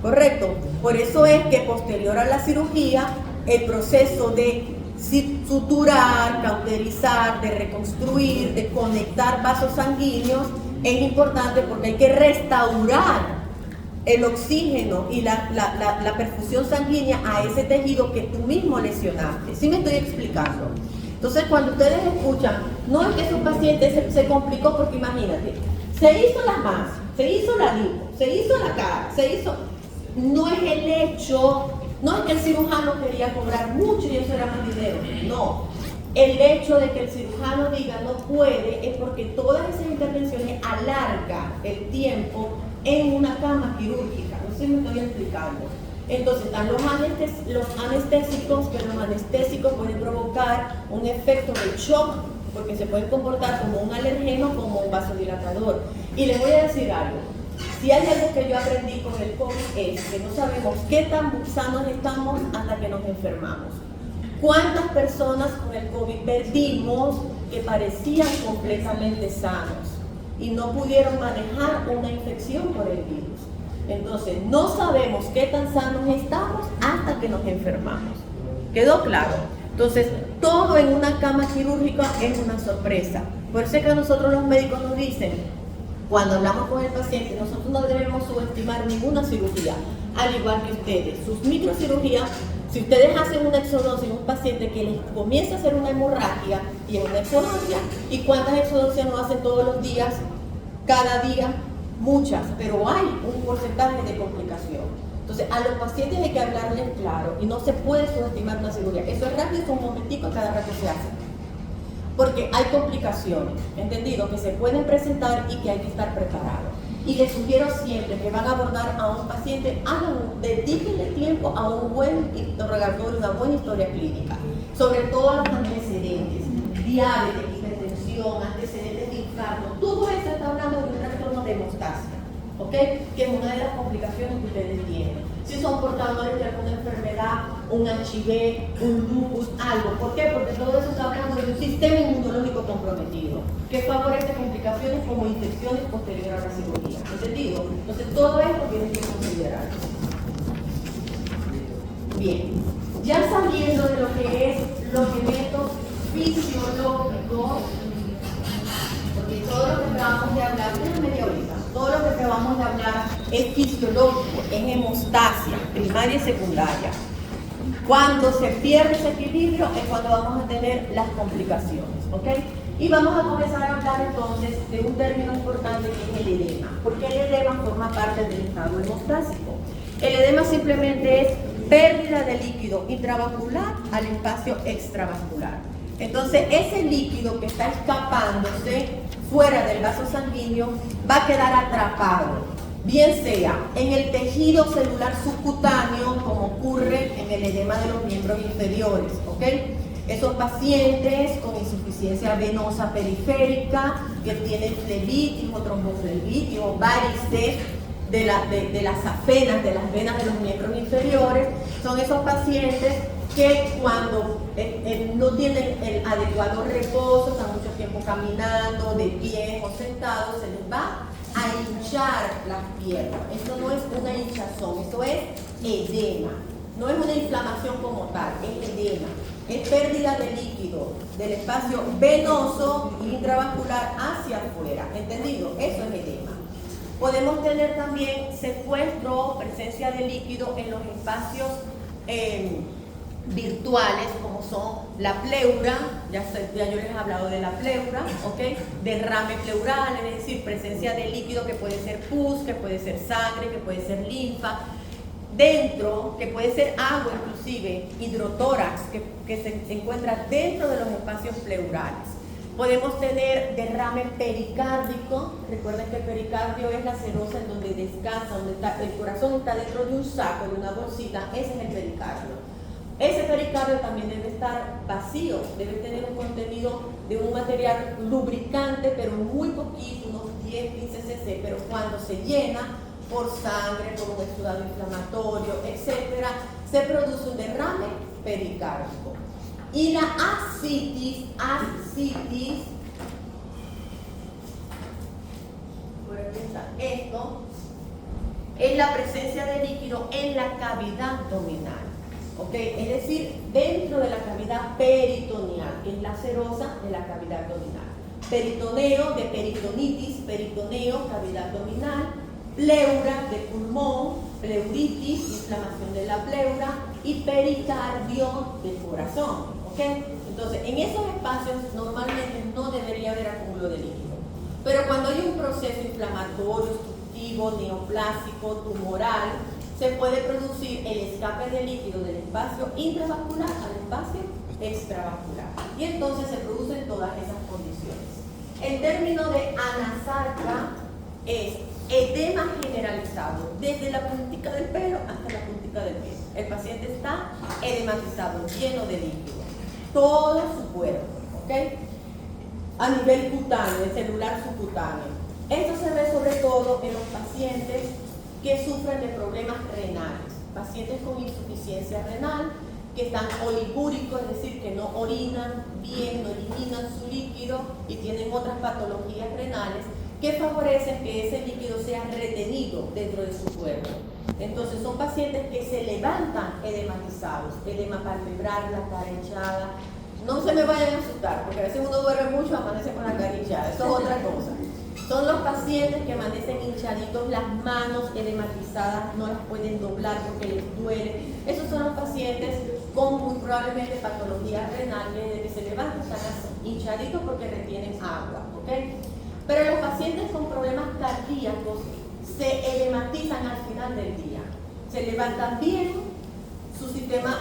¿correcto? Por eso es que posterior a la cirugía, el proceso de suturar, cauterizar, de reconstruir, de conectar vasos sanguíneos es importante porque hay que restaurar el oxígeno y la perfusión sanguínea a ese tejido que tú mismo lesionaste. ¿Sí me estoy explicando? Entonces, cuando ustedes escuchan, no es que su paciente se complicó porque imagínate, se hizo la masa, se hizo la lipo, se hizo la cara, no es el hecho, no es que el cirujano quería cobrar mucho y eso era más dinero, no. El hecho de que el cirujano diga no puede es porque todas esas intervenciones alargan el tiempo en una cama quirúrgica. No sé si me estoy explicando. Entonces están los anestésicos, pero los anestésicos pueden provocar un efecto de shock porque se pueden comportar como un alergeno, como un vasodilatador. Y les voy a decir algo. Si hay algo que yo aprendí con el COVID es que no sabemos qué tan sanos estamos hasta que nos enfermamos. ¿Cuántas personas con el COVID perdimos que parecían completamente sanos y no pudieron manejar una infección por el virus? Entonces, no sabemos qué tan sanos estamos hasta que nos enfermamos. ¿Quedó claro? Entonces, todo en una cama quirúrgica es una sorpresa. Por eso es que a nosotros los médicos nos dicen, cuando hablamos con el paciente, nosotros no debemos subestimar ninguna cirugía, al igual que ustedes. Sus microcirugías, si ustedes hacen una exodoncia en un paciente que les comienza a hacer una hemorragia y es una exodoncia, ¿y cuántas exodoncias no hacen todos los días, cada día? Muchas, pero hay un porcentaje de complicación. Entonces, a los pacientes hay que hablarles claro y no se puede subestimar una cirugía. Eso es rápido, es un momentico, cada rato se hace. Porque hay complicaciones, ¿entendido? Que se pueden presentar y que hay que estar preparados. Y les sugiero siempre que van a abordar a un paciente, dedíquenle tiempo a un buen interrogatorio, una buena historia clínica. Sobre todo a los antecedentes, diabetes, hipertensión, antecedentes de infarto, todo eso está hablando de un trastorno de hemostasia, ¿ok? Que es una de las complicaciones que ustedes tienen. Si son portadores de alguna enfermedad, un HIV, un lupus, algo. ¿Por qué? Porque todo eso está hablando de un sistema inmunológico comprometido que favorece complicaciones como infecciones posteriores a la cirugía. ¿Entendido? Entonces todo esto tiene que considerarse. Bien, ya saliendo de lo que es los eventos fisiológicos, porque todo lo que acabamos de hablar, una media horita, todo lo que acabamos de hablar es fisiológico, es hemostasia, primaria y secundaria. Cuando se pierde ese equilibrio es cuando vamos a tener las complicaciones, ¿ok? Y vamos a comenzar a hablar entonces de un término importante que es el edema, porque el edema forma parte del estado hemostásico. El edema simplemente es pérdida de líquido intravascular al espacio extravascular. Entonces, ese líquido que está escapándose fuera del vaso sanguíneo va a quedar atrapado, bien sea en el tejido celular subcutáneo, como ocurre en el edema de los miembros inferiores, ¿ok? Esos pacientes con insuficiencia venosa periférica, que tienen flebitis o tromboflebitis o varices de las afenas, de las venas de los miembros inferiores, son esos pacientes que cuando no tienen el adecuado reposo, están mucho tiempo caminando, de pie o sentados, se les va a hinchar las piernas. Eso no es una hinchazón, eso es edema. No es una inflamación como tal, es edema. Es pérdida de líquido del espacio venoso e intravascular hacia afuera. ¿Entendido? Eso es edema. Podemos tener también secuestro, presencia de líquido en los espacios virtuales, como son la pleura, ya yo les he hablado de la pleura, ¿ok? Derrame pleural, es decir, presencia de líquido que puede ser pus, que puede ser sangre, que puede ser linfa, dentro, que puede ser agua inclusive, hidrotórax, que se encuentra dentro de los espacios pleurales. Podemos tener derrame pericárdico. Recuerden que el pericardio es la serosa en donde descansa, donde está, el corazón está dentro de un saco, de una bolsita, ese es el pericardio. Ese pericardio también debe estar vacío, debe tener un contenido de un material lubricante, pero muy poquito, unos 10-15 cc, pero cuando se llena por sangre, por un exudado inflamatorio, etc., se produce un derrame pericárdico. Y la ascitis, por aquí está esto, es la presencia de líquido en la cavidad abdominal, ¿ok? Es decir, dentro de la cavidad peritoneal, que es la serosa de la cavidad abdominal. Peritoneo, de peritonitis, peritoneo, cavidad abdominal, pleura, de pulmón, pleuritis, inflamación de la pleura, y pericardio, del corazón. ¿Okay? Entonces, en esos espacios normalmente no debería haber acúmulo de líquido. Pero cuando hay un proceso inflamatorio, obstructivo, neoplásico, tumoral, se puede producir el escape de líquido del espacio intravascular al espacio extravascular. Y entonces se producen todas esas condiciones. El término de anasarca es edema generalizado, desde la puntica del pelo hasta la puntica del pie. El paciente está edematizado, lleno de líquido. Todo su cuerpo, ¿ok? A nivel cutáneo, el celular subcutáneo. Esto se ve sobre todo en los pacientes que sufren de problemas renales, pacientes con insuficiencia renal, que están oligúricos, es decir, que no orinan bien, no eliminan su líquido y tienen otras patologías renales que favorecen que ese líquido sea retenido dentro de su cuerpo. Entonces son pacientes que se levantan edematizados, edema palpebral, la cara hinchada. No se me vayan a asustar, porque a veces uno duerme mucho y amanece con la cara hinchada, eso es otra cosa. Son los pacientes que amanecen hinchaditos, las manos edematizadas, no las pueden doblar porque les duele. Esos son los pacientes con muy probablemente patologías renales, desde que se levantan están hinchaditos porque retienen agua, ¿ok? Pero los pacientes con problemas cardíacos se edematizan al final del día. Se levantan bien, su sistema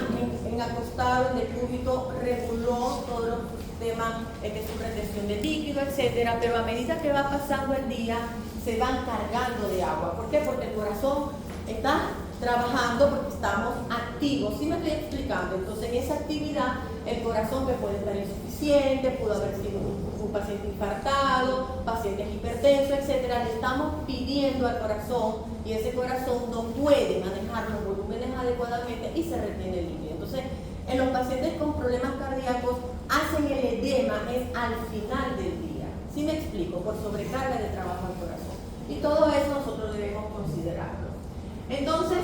en acostado, en decúbito, reguló todos los sistemas que sufren tensión de líquido, etcétera, pero a medida que va pasando el día, se van cargando de agua. ¿Por qué? Porque el corazón está trabajando, porque estamos activos. ¿Sí me estoy explicando? Entonces, en esa actividad, el corazón que puede estar insuficiente, pudo haber sido un paciente infartado, pacientes hipertensos, etcétera, le estamos pidiendo al corazón y ese corazón no puede manejar los volúmenes adecuadamente y se retiene el líquido. Entonces, en los pacientes con problemas cardíacos hacen el edema es al final del día. ¿Sí me explico? Por sobrecarga de trabajo al corazón. Y todo eso nosotros debemos considerarlo. Entonces,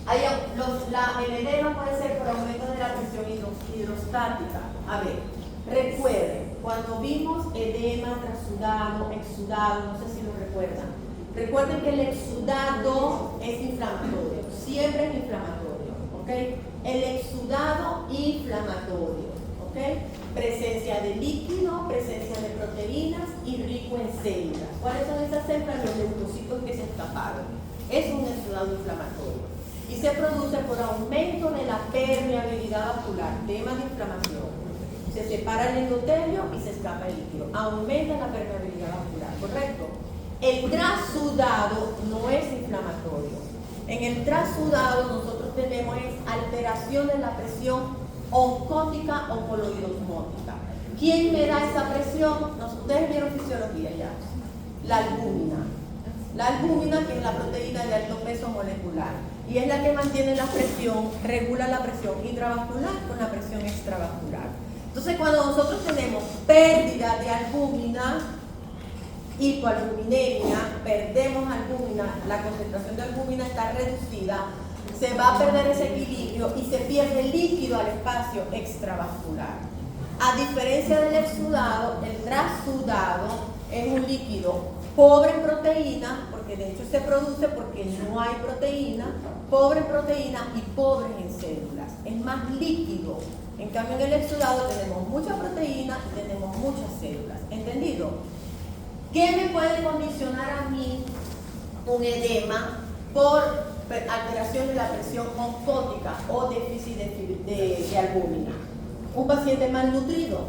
el edema puede ser por aumento de la presión hidrostática. A ver, recuerden, cuando vimos edema trasudado, exudado, no sé si lo recuerdan. Recuerden que el exudado es inflamatorio, siempre es inflamatorio, ¿ok? El exudado inflamatorio, ¿ok? Presencia de líquido, presencia de proteínas y rico en células. ¿Cuáles son esas células? Los leucocitos que se escaparon. Es un exudado inflamatorio. Y se produce por aumento de la permeabilidad vascular, tema de inflamación. Se separa el endotelio y se escapa el líquido. Aumenta la permeabilidad vascular, ¿correcto? El trasudado no es inflamatorio. En el trasudado nosotros tenemos alteración de la presión oncótica o coloidosmótica. ¿Quién me da esa presión? Ustedes vieron fisiología ya. La albúmina. La albúmina, que es la proteína de alto peso molecular, y es la que mantiene la presión, regula la presión intravascular con la presión extravascular. Entonces, cuando nosotros tenemos pérdida de albúmina, hipoalbuminemia, perdemos albúmina, la concentración de albúmina está reducida, se va a perder ese equilibrio y se pierde líquido al espacio extravascular. A diferencia del exudado, el trasudado es un líquido pobre en proteína, porque de hecho se produce porque no hay proteína, pobre en proteína y pobre en células. Es más líquido. En cambio, en el exudado tenemos mucha proteína y tenemos muchas células. ¿Entendido? ¿Qué me puede condicionar a mí un edema por alteración de la presión oncótica o déficit de albúmina? Un paciente malnutrido,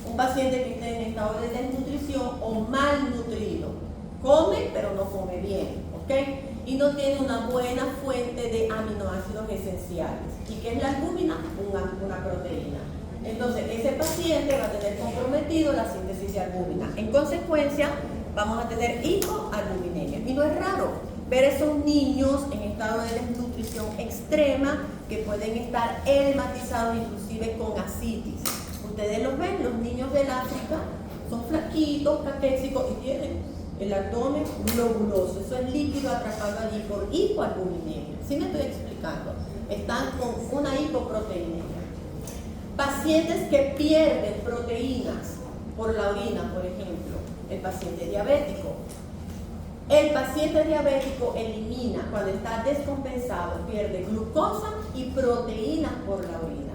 un paciente que esté en estado de desnutrición o malnutrido. Come, pero no come bien, ¿ok? Y no tiene una buena fuente de aminoácidos esenciales. ¿Y qué es la albúmina? Una proteína. Entonces, ese paciente va a tener comprometido la síntesis de albúmina. En consecuencia, vamos a tener hipoalbuminemia. Y no es raro ver esos niños en estado de desnutrición extrema que pueden estar edematizados inclusive con ascitis. Ustedes los ven, los niños del África son flaquitos, caquéxicos y tienen el abdomen globuloso. Eso es líquido atrapado allí por hipoalbuminemia. ¿Sí me estoy explicando? Están con una hipoproteinemia. Pacientes que pierden proteínas por la orina, por ejemplo, el paciente diabético. El paciente diabético elimina, cuando está descompensado, pierde glucosa y proteínas por la orina.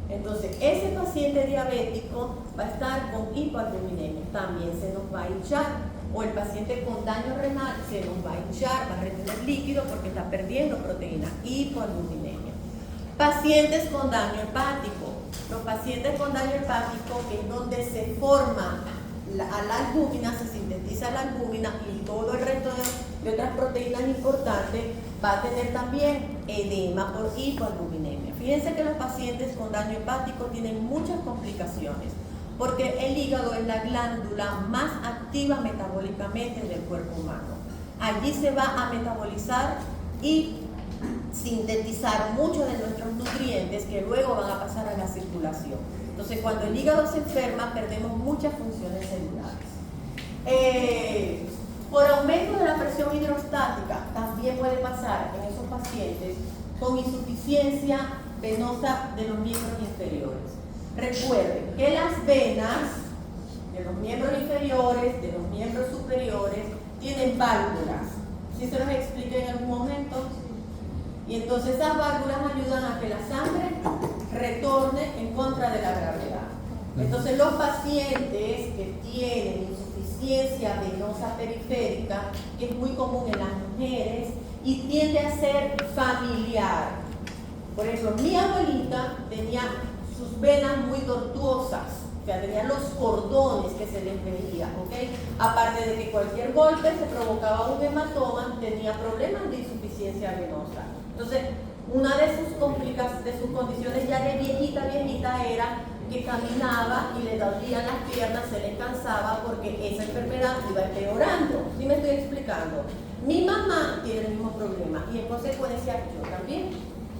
Entonces, ese paciente diabético va a estar con hipoalbuminemia. También se nos va a hinchar. O el paciente con daño renal se nos va a hinchar, va a retener líquido porque está perdiendo proteína. Hipoalbuminemia. Pacientes con daño hepático. Los pacientes con daño hepático, que es donde se forma la albúmina, se sintetiza la albúmina y todo el resto de otras proteínas importantes, va a tener también edema por hipoalbuminemia. Fíjense que los pacientes con daño hepático tienen muchas complicaciones, porque el hígado es la glándula más activa metabólicamente del cuerpo humano. Allí se va a metabolizar y sintetizar muchos de nuestros nutrientes que luego van a pasar a la circulación. Entonces, cuando el hígado se enferma, perdemos muchas funciones celulares. Por aumento de la presión hidrostática, también puede pasar en esos pacientes con insuficiencia venosa de los miembros inferiores. Recuerden que las venas de los miembros inferiores, de los miembros superiores, tienen válvulas. ¿Sí se los expliqué en algún momento? Y entonces esas válvulas ayudan a que la sangre retorne en contra de la gravedad. Entonces los pacientes que tienen insuficiencia venosa periférica, que es muy común en las mujeres y tiende a ser familiar. Por ejemplo, mi abuelita tenía sus venas muy tortuosas, o sea, tenía los cordones que se les veía, ¿ok? Aparte de que cualquier golpe se provocaba un hematoma, tenía problemas de insuficiencia venosa. Entonces, una de sus condiciones ya de viejita era que caminaba y le dolían las piernas, se le cansaba porque esa enfermedad iba empeorando. ¿Sí me estoy explicando? Mi mamá tiene el mismo problema y en consecuencia yo también.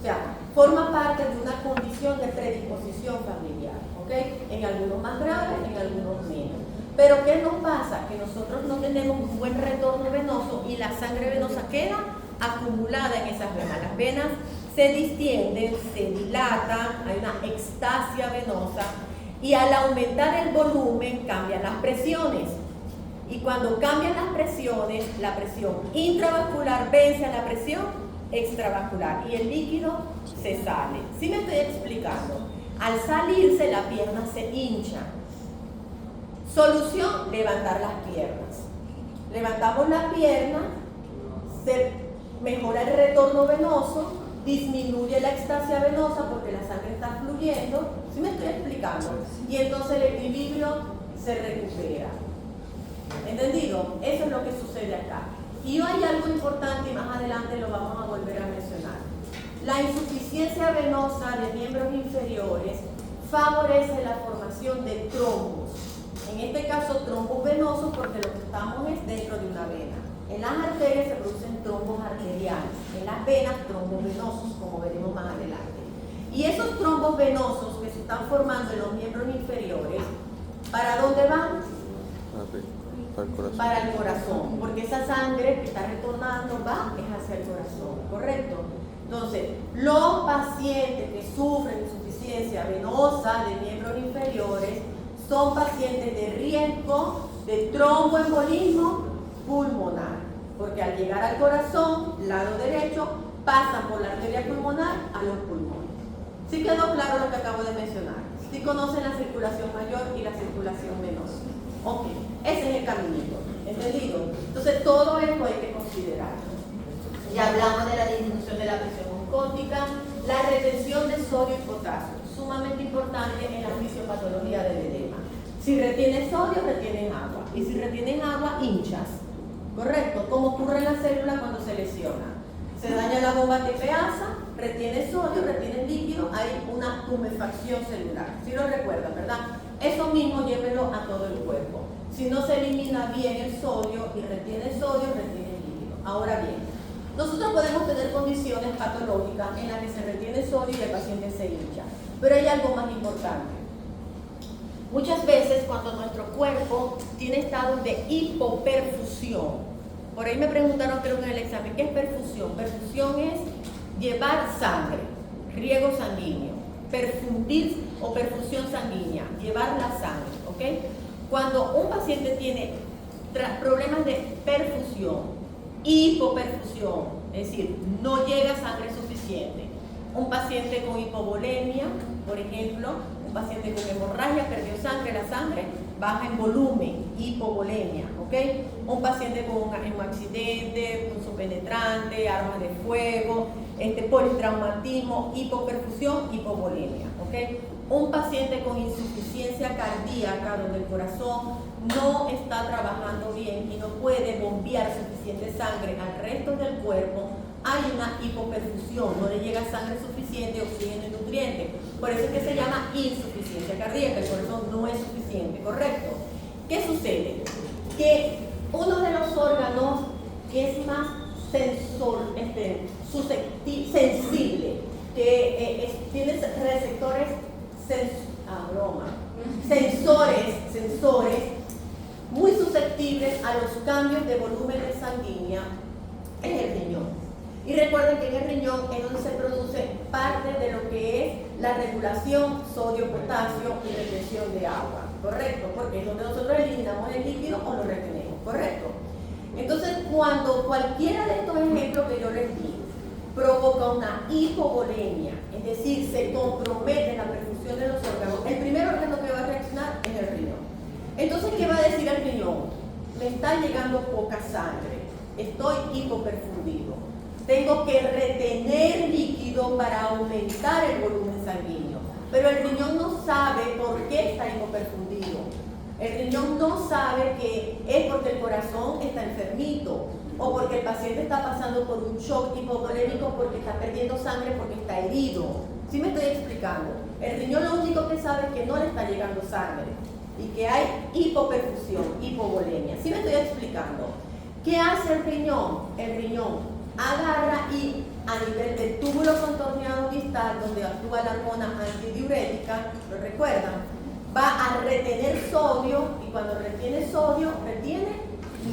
O sea, forma parte de una condición de predisposición familiar, ¿ok? En algunos más graves, en algunos menos. Pero ¿qué nos pasa? Que nosotros no tenemos un buen retorno venoso y la sangre venosa queda acumulada en esas venas. Las venas se distienden, se dilatan, hay una extasia venosa y al aumentar el volumen cambian las presiones. Y cuando cambian las presiones, la presión intravascular vence a la presión extravascular y el líquido se sale. ¿Sí me estoy explicando? Al salirse, la pierna se hincha. Solución: levantar las piernas. Levantamos la pierna, se mejora el retorno venoso, disminuye la extasia venosa porque la sangre está fluyendo. ¿Sí me estoy explicando? Y entonces el equilibrio se recupera. ¿Entendido? Eso es lo que sucede acá. Y hay algo importante y más adelante lo vamos a volver a mencionar. La insuficiencia venosa de miembros inferiores favorece la formación de trombos. En este caso, trombos venosos porque lo que estamos es dentro de una vena. En las arterias se producen trombos arteriales, en las venas trombos venosos, como veremos más adelante. Y esos trombos venosos que se están formando en los miembros inferiores, ¿para dónde van? Para el corazón, porque esa sangre que está retornando va es hacia el corazón, ¿correcto? Entonces, los pacientes que sufren insuficiencia venosa de miembros inferiores son pacientes de riesgo de tromboembolismo pulmonar, porque al llegar al corazón, lado derecho, pasan por la arteria pulmonar a los pulmones. ¿Sí quedó claro lo que acabo de mencionar? ¿Sí conocen la circulación mayor y la circulación menor? Ok, ese es el caminito, ¿entendido? Entonces todo esto hay que considerar. Ya hablamos de la disminución de la presión oscótica, la retención de sodio y potasio, sumamente importante en la fisiopatología del edema. Si retienes sodio, retienes agua, y si retienes agua, hinchas, ¿correcto? Como ocurre en la célula cuando se lesiona. Se daña la bomba TPasa, retiene sodio, retiene líquido, hay una tumefacción celular. ¿Sí lo recuerdan, verdad? Eso mismo llévenlo a todo el cuerpo. Si no se elimina bien el sodio y retiene sodio, retiene líquido. Ahora bien, nosotros podemos tener condiciones patológicas en las que se retiene sodio y el paciente se hincha. Pero hay algo más importante. Muchas veces cuando nuestro cuerpo tiene estados de hipoperfusión, por ahí me preguntaron creo en el examen, ¿qué es perfusión? Perfusión es llevar sangre, riego sanguíneo, perfundir o perfusión sanguínea, llevar la sangre, ¿ok? Cuando un paciente tiene problemas de perfusión, hipoperfusión, es decir, no llega sangre suficiente, un paciente con hipovolemia, por ejemplo, un paciente con hemorragia, perdió sangre, la sangre baja en volumen, hipovolemia, ¿ok? Un paciente con un accidente, punzo penetrante, armas de fuego, politraumatismo, hipoperfusión, hipovolemia, ¿ok? Un paciente con insuficiencia cardíaca, donde el corazón no está trabajando bien y no puede bombear suficiente sangre al resto del cuerpo, hay una hipoperfusión, no le llega sangre suficiente, oxígeno y nutrientes. Por eso es que se llama insuficiencia cardíaca, el corazón no es suficiente, ¿correcto? ¿Qué sucede? Que uno de los órganos que es más sensible, que tiene receptores, sensores muy susceptibles a los cambios de volumen sanguíneo, es el riñón. Y recuerden que en el riñón es donde se produce parte de lo que es la regulación sodio-potasio y retención de agua, ¿correcto? Porque es donde nosotros eliminamos el líquido o lo retenemos, ¿correcto? Entonces, cuando cualquiera de estos ejemplos que yo les di provoca una hipovolemia, es decir, se compromete la perfusión de los órganos, el primer órgano que va a reaccionar es el riñón. Entonces, ¿qué va a decir el riñón? Me está llegando poca sangre, estoy hipoperfundido. Tengo que retener líquido para aumentar el volumen sanguíneo. Pero el riñón no sabe por qué está hipoperfundido. El riñón no sabe que es porque el corazón está enfermito o porque el paciente está pasando por un shock hipovolémico porque está perdiendo sangre, porque está herido. ¿Sí me estoy explicando? El riñón lo único que sabe es que no le está llegando sangre y que hay hipoperfusión, hipovolemia. ¿Sí me estoy explicando? ¿Qué hace el riñón? El riñón agarra y a nivel del túbulo contorneado distal, donde actúa la hormona antidiurética, ¿lo recuerdan? Va a retener sodio y cuando retiene sodio, retiene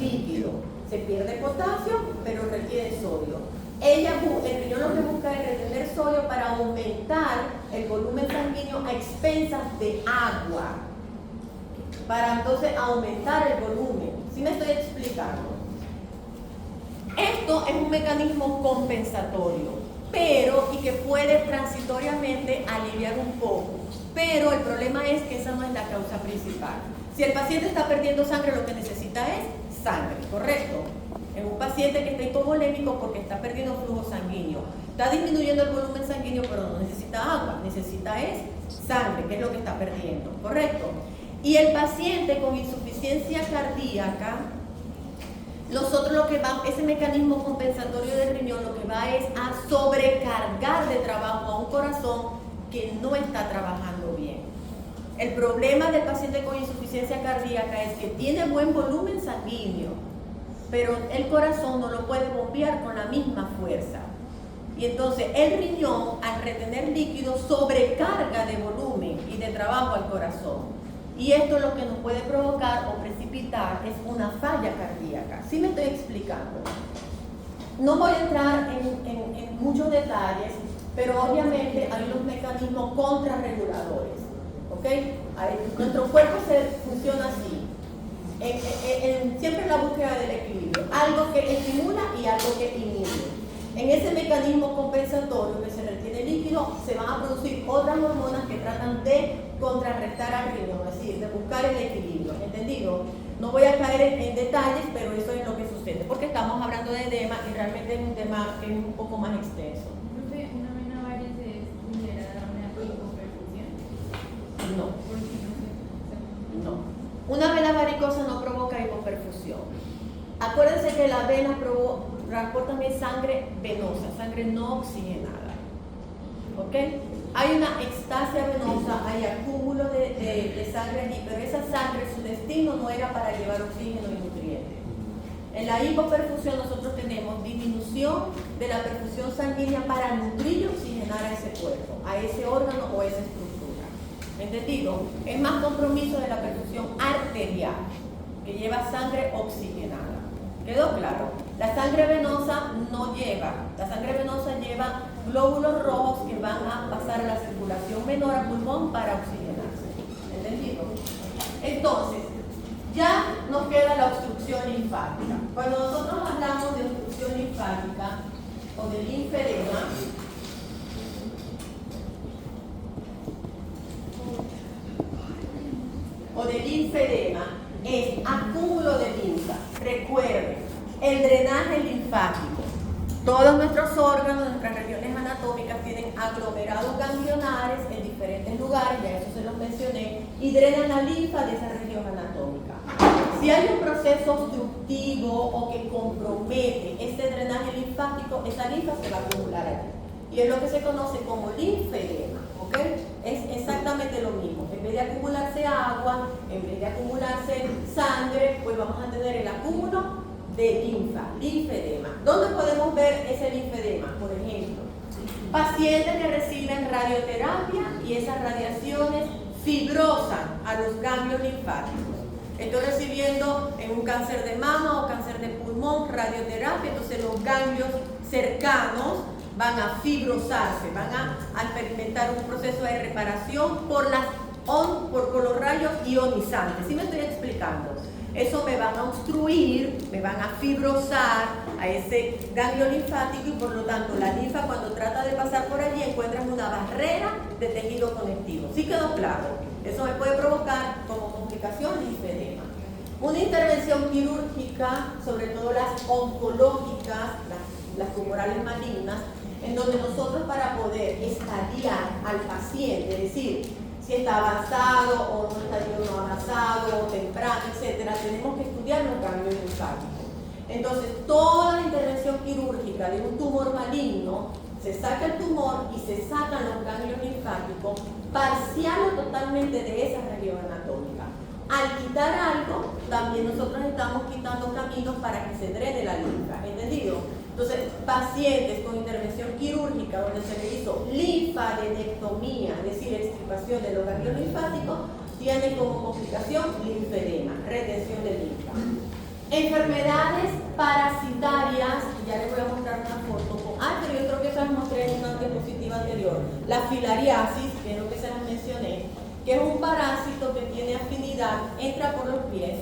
líquido. Se pierde potasio, pero retiene sodio. El riñón lo que busca es retener sodio para aumentar el volumen sanguíneo a expensas de agua, para entonces aumentar el volumen. ¿Sí me estoy explicando? Esto es un mecanismo compensatorio, y que puede transitoriamente aliviar un poco, pero el problema es que esa no es la causa principal. Si el paciente está perdiendo sangre, lo que necesita es sangre, ¿correcto? En un paciente que está hipovolémico porque está perdiendo flujo sanguíneo, está disminuyendo el volumen sanguíneo, pero no necesita agua, necesita es sangre, que es lo que está perdiendo, ¿correcto? Y el paciente con insuficiencia cardíaca, ese mecanismo compensatorio del riñón lo que va es a sobrecargar de trabajo a un corazón que no está trabajando bien. El problema del paciente con insuficiencia cardíaca es que tiene buen volumen sanguíneo, pero el corazón no lo puede bombear con la misma fuerza. Y entonces el riñón, al retener líquido, sobrecarga de volumen y de trabajo al corazón. Y esto lo que nos puede provocar o precipitar es una falla cardíaca. ¿Sí me estoy explicando? No voy a entrar en muchos detalles, pero obviamente hay unos mecanismos contrarreguladores. ¿Ok? Nuestro cuerpo funciona así. siempre en la búsqueda del equilibrio, algo que estimula y algo que inhibe. En ese mecanismo compensatorio que se retiene líquido, se van a producir otras hormonas que tratan de contrarrestar al riñón, es decir, de buscar el equilibrio. ¿Entendido? No voy a caer en detalles, pero eso es lo que sucede, porque estamos hablando de edema y realmente es un tema que es un poco más extenso. ¿Una vena varice es considerada una hipoperfusión? No. No. Una vena varicosa no provoca hipoperfusión. Acuérdense que las venas transportan también sangre venosa, sangre no oxigenada. ¿Ok? Hay una extasia venosa, hay acúmulo de sangre allí, pero esa sangre, su destino no era para llevar oxígeno y nutrientes. En la hipoperfusión nosotros tenemos disminución de la perfusión sanguínea para nutrir y oxigenar a ese cuerpo, a ese órgano o a esa estructura. ¿Entendido? Es más compromiso de la perfusión arterial, que lleva sangre oxigenada. ¿Quedó claro? La sangre venosa no lleva, la sangre venosa lleva glóbulos rojos que van a pasar a la circulación menor a pulmón para oxigenarse. ¿Entendido? Entonces, ya nos queda la obstrucción linfática. Cuando nosotros hablamos de obstrucción linfática o de linfedema, es acúmulo de linfa. Recuerden, el drenaje linfático. Todos nuestros órganos, nuestras regiones anatómicas tienen aglomerados ganglionares en diferentes lugares, ya eso se los mencioné, y drenan la linfa de esa región anatómica. Si hay un proceso obstructivo o que compromete este drenaje linfático, esa linfa se va a acumular allí. Y es lo que se conoce como linfedema, ¿ok? Es exactamente lo mismo. En vez de acumularse agua, en vez de acumularse sangre, pues vamos a tener el acúmulo de linfa, linfedema. ¿Dónde podemos ver ese linfedema? Por ejemplo, pacientes que reciben radioterapia y esas radiaciones fibrosan a los ganglios linfáticos. Estoy recibiendo en un cáncer de mama o cáncer de pulmón radioterapia, entonces los ganglios cercanos van a fibrosarse, van a experimentar un proceso de reparación por los rayos ionizantes. ¿Sí me estoy explicando? Eso me van a obstruir, me van a fibrosar a ese ganglio linfático y por lo tanto la linfa cuando trata de pasar por allí encuentra una barrera de tejido conectivo. ¿Sí quedó claro? Eso me puede provocar como complicación linfedema. Una intervención quirúrgica, sobre todo las oncológicas, las tumorales malignas, en donde nosotros para poder estadiar al paciente, es decir, si está avanzado o no está no avanzado, o temprano, etcétera, tenemos que estudiar los ganglios linfáticos. Entonces, toda la intervención quirúrgica de un tumor maligno, se saca el tumor y se sacan los ganglios linfáticos, parcial o totalmente de esa región anatómica. Al quitar algo, también nosotros estamos quitando caminos para que se drene la linfa, ¿entendido? Entonces, pacientes con intervención quirúrgica donde se le hizo linfadenectomía, es decir, extirpación de los ganglios linfáticos, tienen como complicación linfedema, retención de linfa. Enfermedades parasitarias, ya les voy a mostrar una foto. Pero yo creo que se las mostré en una diapositiva anterior. La filariasis, que es lo que se las mencioné, que es un parásito que tiene afinidad, entra por los pies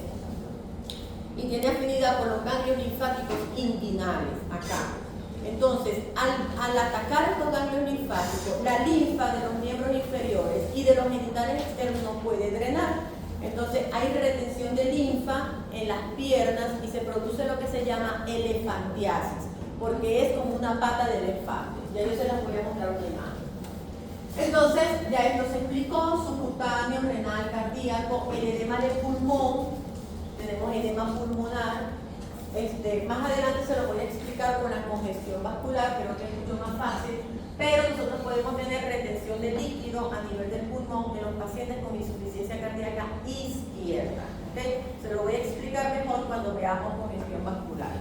y tiene afinidad por los ganglios linfáticos inguinales, acá. Entonces, al atacar estos ganglios linfáticos, la linfa de los miembros inferiores y de los genitales externos no puede drenar. Entonces, hay retención de linfa en las piernas y se produce lo que se llama elefantiasis, porque es como una pata de elefante. Ya yo se las voy a mostrar una imagen. Entonces, ya esto se explicó, subcutáneo, renal, cardíaco, el edema de pulmón. Tenemos edema pulmonar. Más adelante se lo voy a explicar con la congestión vascular, creo que es mucho más fácil, pero nosotros podemos tener retención de líquido a nivel del pulmón en los pacientes con insuficiencia cardíaca izquierda. ¿Okay? Se lo voy a explicar mejor cuando veamos congestión vascular.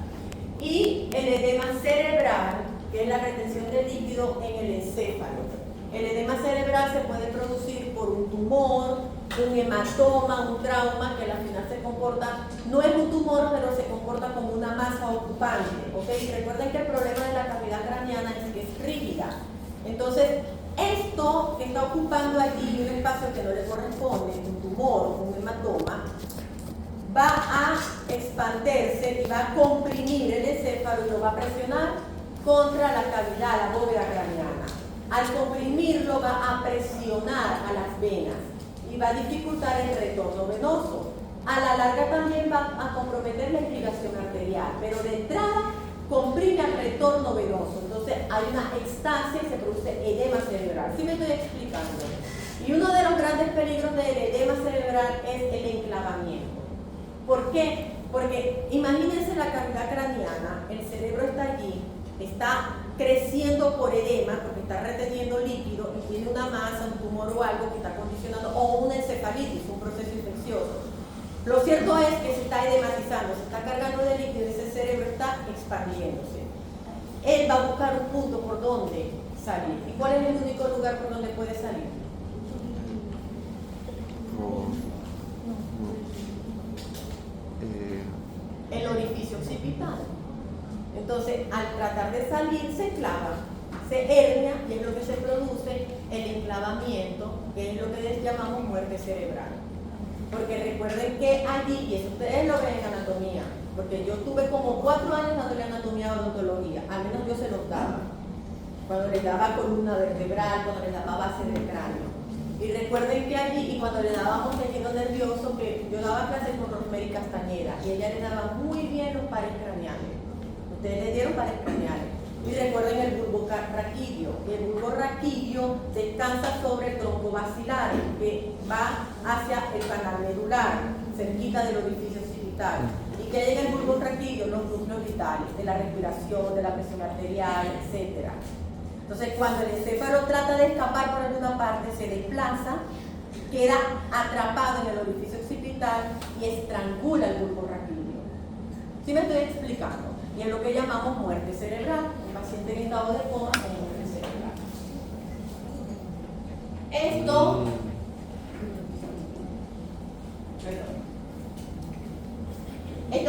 Y el edema cerebral, que es la retención de líquido en el encéfalo. El edema cerebral se puede producir por un tumor, un hematoma, un trauma, que al final se comporta, no es un tumor, pero se comporta como una masa ocupante. ¿Okay? Recuerden que el problema de la cavidad craneana es que es rígida. Entonces, esto que está ocupando allí un espacio que no le corresponde, un tumor, un hematoma, va a expandirse y va a comprimir el encéfalo y lo va a presionar contra la cavidad, la bóveda craneana. Al comprimirlo va a presionar a las venas y va a dificultar el retorno venoso. A la larga también va a comprometer la irrigación arterial, pero de entrada comprime al retorno venoso. Entonces hay una extasia y se produce edema cerebral. ¿Sí me estoy explicando? Y uno de los grandes peligros del edema cerebral es el enclavamiento. ¿Por qué? Porque imagínense la cavidad craneana, el cerebro está allí, está creciendo por edema porque está reteniendo líquido y tiene una masa, un tumor o algo que está condicionando, o una encefalitis, un proceso infeccioso. Lo cierto es que se está edematizando, se está cargando de líquido y ese cerebro está expandiéndose. Él va a buscar un punto por donde salir. ¿Y cuál es el único lugar por donde puede salir? El orificio occipital. Entonces, al tratar de salir, se clava, se hernia, y es lo que se produce el enclavamiento, que es lo que les llamamos muerte cerebral. Porque recuerden que allí, y eso ustedes lo ven en anatomía, porque yo tuve como 4 años dándole anatomía a odontología, al menos yo se los daba. Cuando les daba columna vertebral, cuando les daba base del cráneo. Y recuerden que allí, y cuando le dábamos tejido nervioso, que yo daba clases con Rosemary Castañeda, y ella le daba muy bien los pares craneales. Ustedes le dieron pares craneales. Y recuerden el bulbo raquídeo. El bulbo raquídeo descansa sobre el tronco basilar, que va hacia el canal medular, cerquita del orificio occipital. ¿Y que llega el bulbo raquídeo? Los núcleos vitales, de la respiración, de la presión arterial, etc. Entonces, cuando el encéfalo trata de escapar por alguna parte, se desplaza, queda atrapado en el orificio occipital y estrangula el bulbo raquídeo. ¿Sí me estoy explicando? Y es lo que llamamos muerte cerebral. Un paciente en estado de coma con muerte cerebral. Esto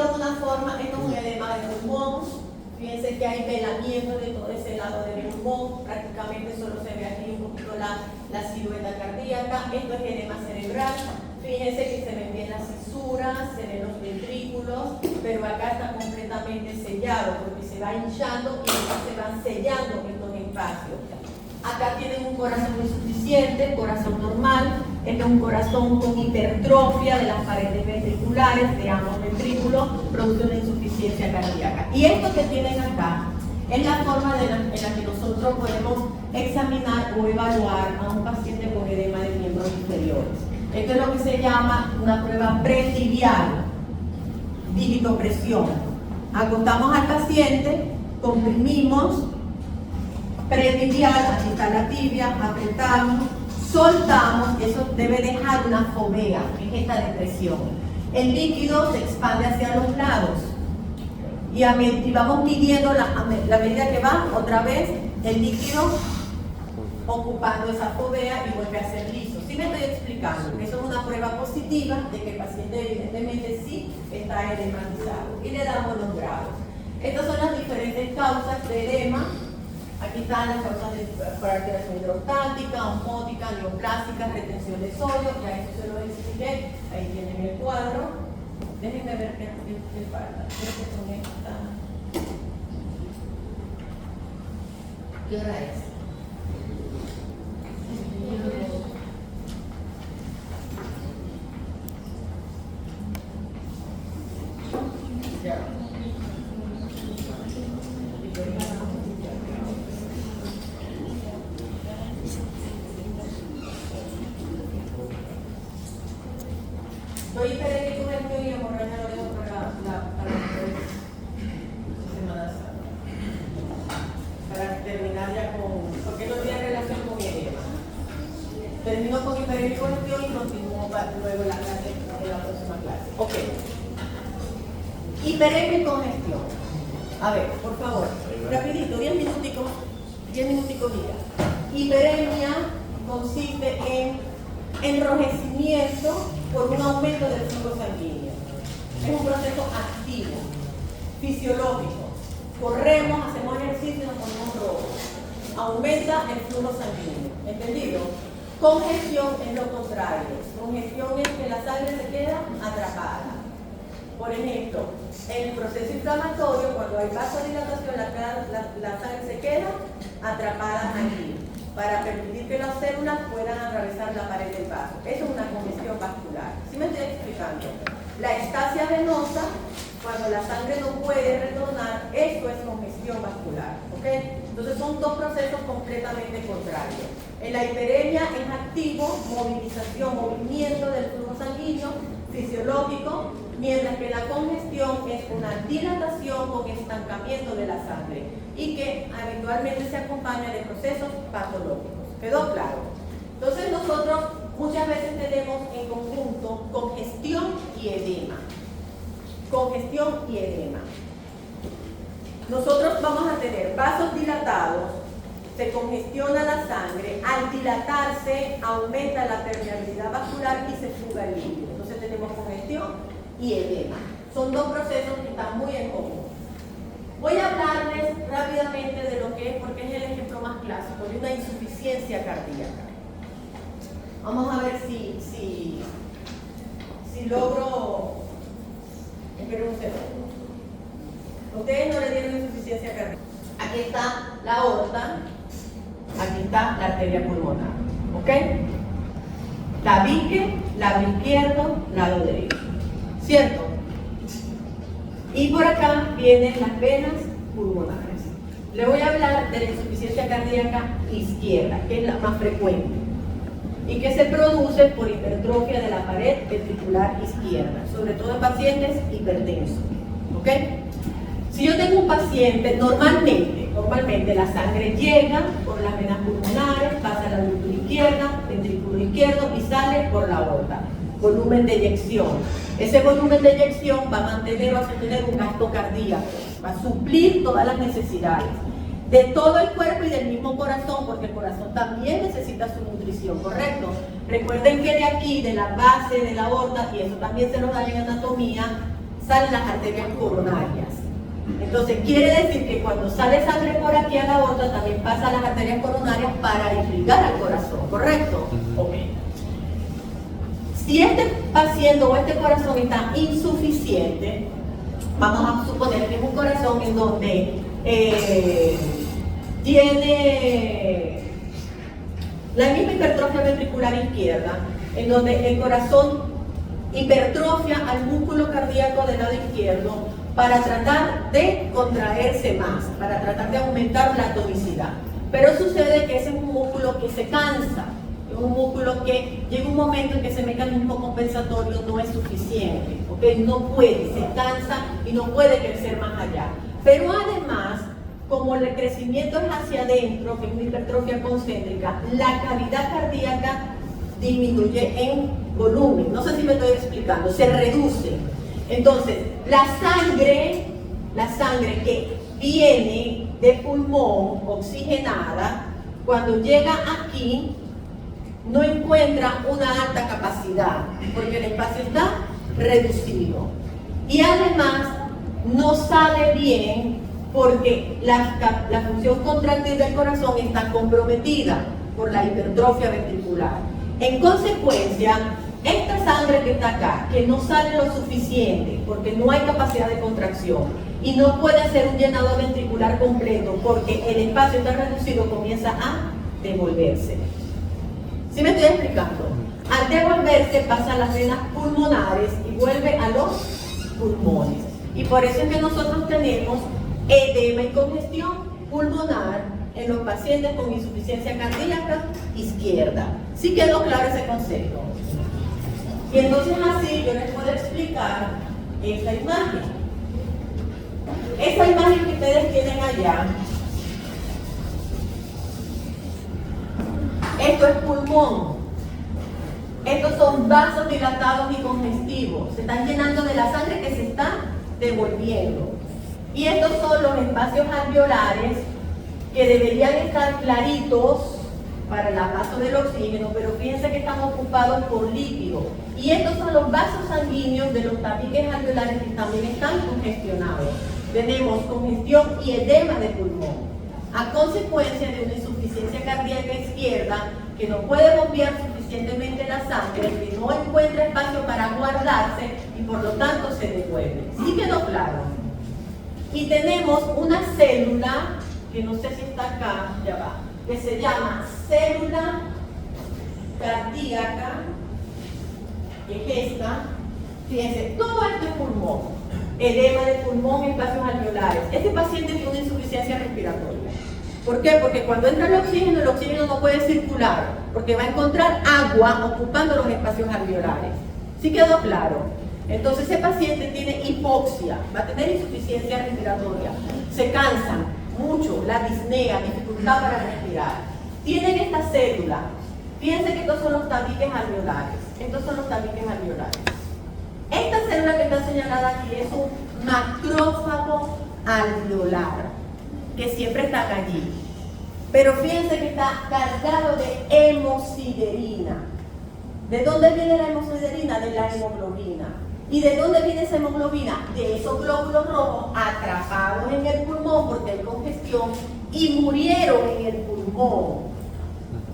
es una forma, esto es un edema de pulmón. Fíjense que hay velamiento de todo ese lado del pulmón, prácticamente solo se ve aquí un poquito la silueta cardíaca. Esto es edema cerebral. Fíjense que se ven bien las fisuras, se ven los ventrículos, pero acá está completamente sellado porque se va hinchando y se van sellando estos espacios. Acá tienen un corazón insuficiente, corazón normal. Este es un corazón con hipertrofia de las paredes ventriculares, de ambos ventrículos, produce una insuficiencia cardíaca. Y esto que tienen acá es la forma en la que nosotros podemos examinar o evaluar a un paciente con edema de miembros inferiores. Esto es lo que se llama una prueba pretibial, digitopresión. Acostamos al paciente, comprimimos, pretibial, aquí está la tibia, apretamos, soltamos, eso debe dejar una fovea, que es esta depresión. El líquido se expande hacia los lados y vamos midiendo la medida que va, otra vez, el líquido ocupando esa fovea y vuelve a ser liso. ¿Sí me estoy explicando? Eso es una prueba positiva de que el paciente evidentemente sí está edematizado. Y le damos los grados. Estas son las diferentes causas de edema. Aquí están las causas por alteración hidrostática, osmótica, neoplástica, retención de sodio. Ya eso se lo expliqué. Ahí tienen el cuadro. Déjenme ver qué falta. Creo que son estas. ¿Qué hora es? Doy hiperémico gestión y hemorragia de oreja para Semana Santa. Para terminar ya con, porque no tiene relación con mi edema. Termino con hiperémico gestión y continúo luego la clase en la próxima clase. Ok. Hiperémico gestión. A ver, por favor, rapidito, 10 minuticos ya. Hiperemia consiste en enrojecimiento por un aumento del flujo sanguíneo. Es un proceso activo, fisiológico. Corremos, hacemos ejercicio y nos ponemos rojos. Aumenta el flujo sanguíneo. ¿Entendido? Congestión es lo contrario. Congestión es que la sangre se queda atrapada. Por ejemplo, en el proceso inflamatorio, cuando hay vasodilatación, la sangre se queda atrapada aquí, para permitir que las células puedan atravesar la pared del vaso. Eso es una congestión vascular. ¿Sí me estoy explicando? La estasia venosa, cuando la sangre no puede retornar, eso es congestión vascular. ¿Ok? Entonces son dos procesos completamente contrarios. En la hiperemia es activo, movilización, movimiento del flujo sanguíneo fisiológico, mientras que la congestión es una dilatación con estancamiento de la sangre y que habitualmente se acompaña de procesos patológicos. ¿Quedó claro? Entonces nosotros muchas veces tenemos en conjunto congestión y edema. Congestión y edema. Nosotros vamos a tener vasos dilatados, se congestiona la sangre, al dilatarse aumenta la permeabilidad vascular y se fuga el líquido. Entonces tenemos congestión y edema. Son dos procesos que están muy en común. Voy a hablarles rápidamente de lo que es, porque es el ejemplo más clásico, de una insuficiencia cardíaca. Vamos a ver si logro. Esperen un segundo. Ustedes no le dieron insuficiencia cardíaca. Aquí está la aorta, aquí está la arteria pulmonar. ¿Ok? Tabique, lado izquierdo, lado derecho. ¿Cierto? Y por acá vienen las venas pulmonares. Le voy a hablar de la insuficiencia cardíaca izquierda, que es la más frecuente y que se produce por hipertrofia de la pared ventricular izquierda, sobre todo en pacientes hipertensos. ¿Ok? Si yo tengo un paciente, normalmente la sangre llega por las venas pulmonares, pasa a la aurícula izquierda, ventrículo izquierdo y sale por la aorta. Volumen de eyección. Ese volumen de eyección va a mantener o a sostener un gasto cardíaco, va a suplir todas las necesidades de todo el cuerpo y del mismo corazón, porque el corazón también necesita su nutrición, ¿correcto? Recuerden que de aquí, de la base de la aorta, y eso también se nos da en anatomía, salen las arterias coronarias. Entonces quiere decir que cuando sale sangre por aquí a la aorta, también pasa a las arterias coronarias para irrigar al corazón, ¿correcto? Ok. Si este paciente o este corazón está insuficiente, vamos a suponer que es un corazón en donde tiene la misma hipertrofia ventricular izquierda, en donde el corazón hipertrofia al músculo cardíaco del lado izquierdo para tratar de contraerse más, para tratar de aumentar la tonicidad. Pero sucede que ese es un músculo que se cansa, es un músculo que llega un momento en que ese mecanismo compensatorio no es suficiente, ¿okay? No puede, se cansa y no puede crecer más allá. Pero además, como el crecimiento es hacia adentro, que es una hipertrofia concéntrica, la cavidad cardíaca disminuye en volumen. No sé si me estoy explicando, se reduce. Entonces, la sangre que viene de pulmón oxigenada, cuando llega aquí, no encuentra una alta capacidad, porque el espacio está reducido. Y además, no sale bien porque la función contractil del corazón está comprometida por la hipertrofia ventricular. En consecuencia, esta sangre que está acá, que no sale lo suficiente porque no hay capacidad de contracción y no puede hacer un llenado ventricular completo porque el espacio está reducido, comienza a devolverse. ¿Sí me estoy explicando? Al devolverse pasa a las venas pulmonares y vuelve a los pulmones. Y por eso es que nosotros tenemos edema y congestión pulmonar en los pacientes con insuficiencia cardíaca izquierda. ¿Sí quedó claro ese concepto? Y entonces así yo les puedo explicar esta imagen. Esa imagen que ustedes tienen allá, esto es pulmón. Estos son vasos dilatados y congestivos. Se están llenando de la sangre que se está devolviendo. Y estos son los espacios alveolares que deberían estar claritos para el paso del oxígeno, pero fíjense que están ocupados por líquido. Y estos son los vasos sanguíneos de los tabiques alveolares que también están congestionados. Tenemos congestión y edema de pulmón, a consecuencia de una insuficiencia cardíaca izquierda que no puede bombear suficientemente la sangre, que no encuentra espacio para guardarse y por lo tanto se devuelve. ¿Sí quedó claro? Y tenemos una célula, que no sé si está acá, ya va, que se llama célula cardíaca, que es esta. Fíjense, todo esto es pulmón, edema de pulmón, espacios alveolares. Este paciente tiene una insuficiencia respiratoria. ¿Por qué? Porque cuando entra el oxígeno no puede circular, porque va a encontrar agua ocupando los espacios alveolares. ¿Sí quedó claro? Entonces ese paciente tiene hipoxia, va a tener insuficiencia respiratoria, se cansan mucho, la disnea, dificultad para respirar. Tienen esta célula. Fíjense que estos son los tabiques alveolares. Estos son los tabiques alveolares. Esta célula que está señalada aquí es un macrófago alveolar, que siempre está allí. Pero fíjense que está cargado de hemosiderina. ¿De dónde viene la hemosiderina? De la hemoglobina. ¿Y de dónde viene esa hemoglobina? De esos glóbulos rojos atrapados en el pulmón porque hay congestión y murieron en el pulmón.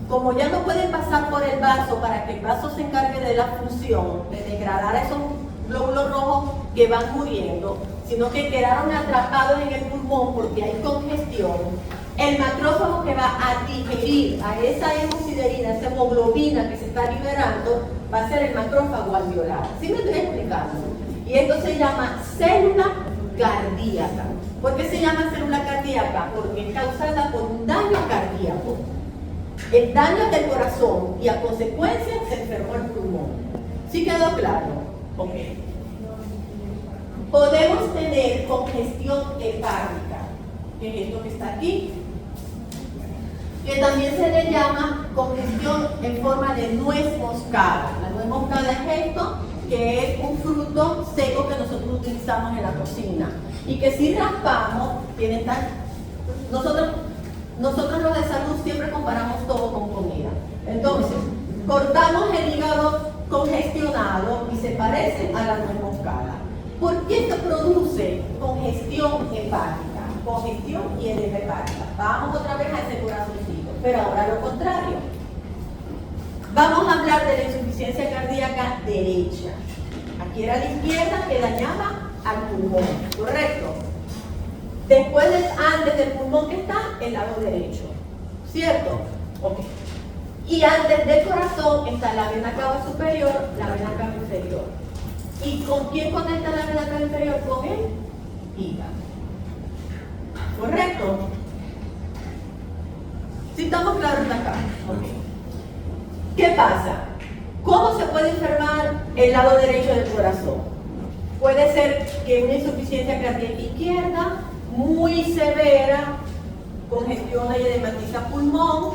Como ya no pueden pasar por el vaso para que el vaso se encargue de la función, de degradar a esos glóbulos rojos que van muriendo, sino que quedaron atrapados en el pulmón porque hay congestión, el macrófago que va a digerir a esa hemosiderina, esa hemoglobina que se está liberando, va a ser el macrófago alveolar. ¿Sí me estoy explicando? Y esto se llama célula cardíaca. ¿Por qué se llama célula cardíaca? Porque es causada por un daño cardíaco. El daño es del corazón y a consecuencia se enfermó el pulmón. ¿Sí quedó claro? Ok. Podemos tener congestión hepática, que es esto que está aquí, que también se le llama congestión en forma de nuez moscada. La nuez moscada es esto, que es un fruto seco que nosotros utilizamos en la cocina y que si raspamos, tiene tal. Nosotros los de salud siempre comparamos todo con comida. Entonces, cortamos el hígado congestionado y se parece a la nuez moscada. ¿Por qué se produce congestión hepática? Congestión y edema hepática. Vamos otra vez a ese corazoncito, pero ahora lo contrario. Vamos a hablar de la insuficiencia cardíaca derecha. Aquí era la izquierda que dañaba al pulmón, ¿correcto? Después, antes del pulmón que está, el lado derecho, ¿cierto? Ok. Y antes del corazón está la vena cava superior, la vena cava inferior. ¿Y con quién conecta la vena cava inferior? Con el hígado. ¿Correcto? ¿Sí estamos claros hasta acá? Okay. ¿Qué pasa? ¿Cómo se puede enfermar el lado derecho del corazón? Puede ser que una insuficiencia cardíaca izquierda, muy severa, congestiona y edematiza pulmón,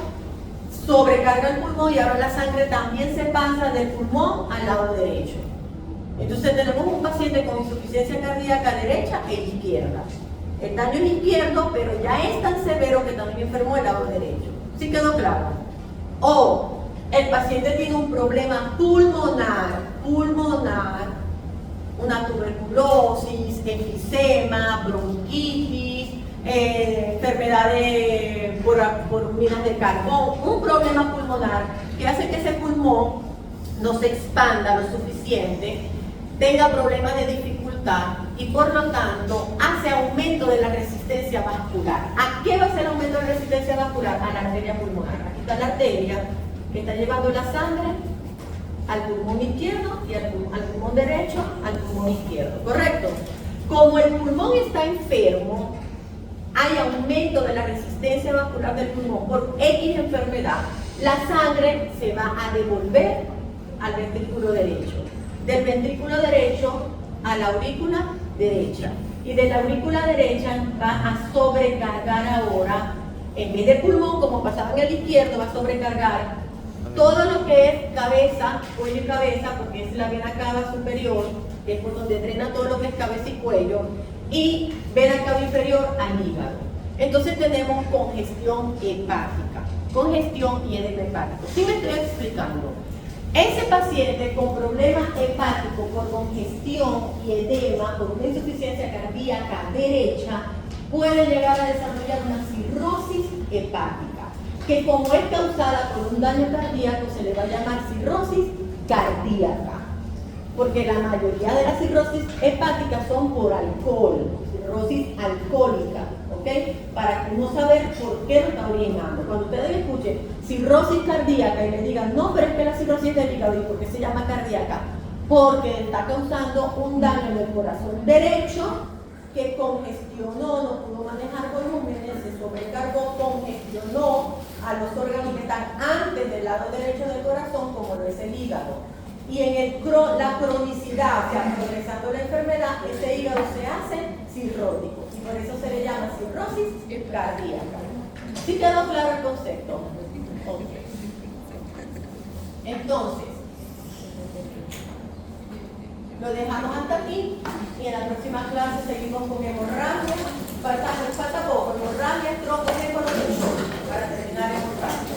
sobrecarga el pulmón y ahora la sangre también se pasa del pulmón al lado derecho. Entonces tenemos un paciente con insuficiencia cardíaca derecha e izquierda. El daño es izquierdo, pero ya es tan severo que también enfermó el lado derecho. ¿Sí quedó claro? O el paciente tiene un problema pulmonar, una tuberculosis, enfisema, bronquitis, enfermedades por minas de carbón, un problema pulmonar que hace que ese pulmón no se expanda lo suficiente, tenga problemas de dificultad y por lo tanto hace aumento de la resistencia vascular. ¿A qué va a ser aumento de la resistencia vascular? A la arteria pulmonar. Aquí está la arteria que está llevando la sangre al pulmón izquierdo y al pulmón derecho, al pulmón izquierdo, ¿correcto? Como el pulmón está enfermo, hay aumento de la resistencia vascular del pulmón por X enfermedad, la sangre se va a devolver al ventrículo derecho, del ventrículo derecho a la aurícula derecha, y de la aurícula derecha va a sobrecargar ahora, en vez del pulmón, como pasaba en el izquierdo, va a sobrecargar todo lo que es cabeza, cuello y cabeza, porque es la vena cava superior, que es por donde drena todo lo que es cabeza y cuello, y vena cava inferior al hígado. Entonces tenemos congestión hepática, congestión y edema hepático. ¿Sí me estoy explicando? Ese paciente con problemas hepáticos por congestión y edema, por una insuficiencia cardíaca derecha, puede llegar a desarrollar una cirrosis hepática, que como es causada por un daño cardíaco se le va a llamar cirrosis cardíaca. porque la mayoría de las cirrosis hepáticas son por alcohol, cirrosis alcohólica, ¿ok? Para que uno saber por qué lo está originando. Cuando ustedes escuchen cirrosis cardíaca y les digan, no, pero es que la cirrosis es del hígado, ¿y por qué se llama cardíaca? Porque está causando un daño en el corazón derecho que congestionó, no pudo manejar volúmenes, se sobrecargó, congestionó a los órganos que están antes del lado derecho del corazón, como lo es el hígado. Y en la cronicidad, o sea, progresando la enfermedad, ese hígado se hace cirrótico. Y por eso se le llama cirrosis cardíaca. ¿Sí quedó claro el concepto? Okay. Entonces, lo dejamos hasta aquí y en la próxima clase seguimos con hemorragia. Falta poco, hemorragia, trombos,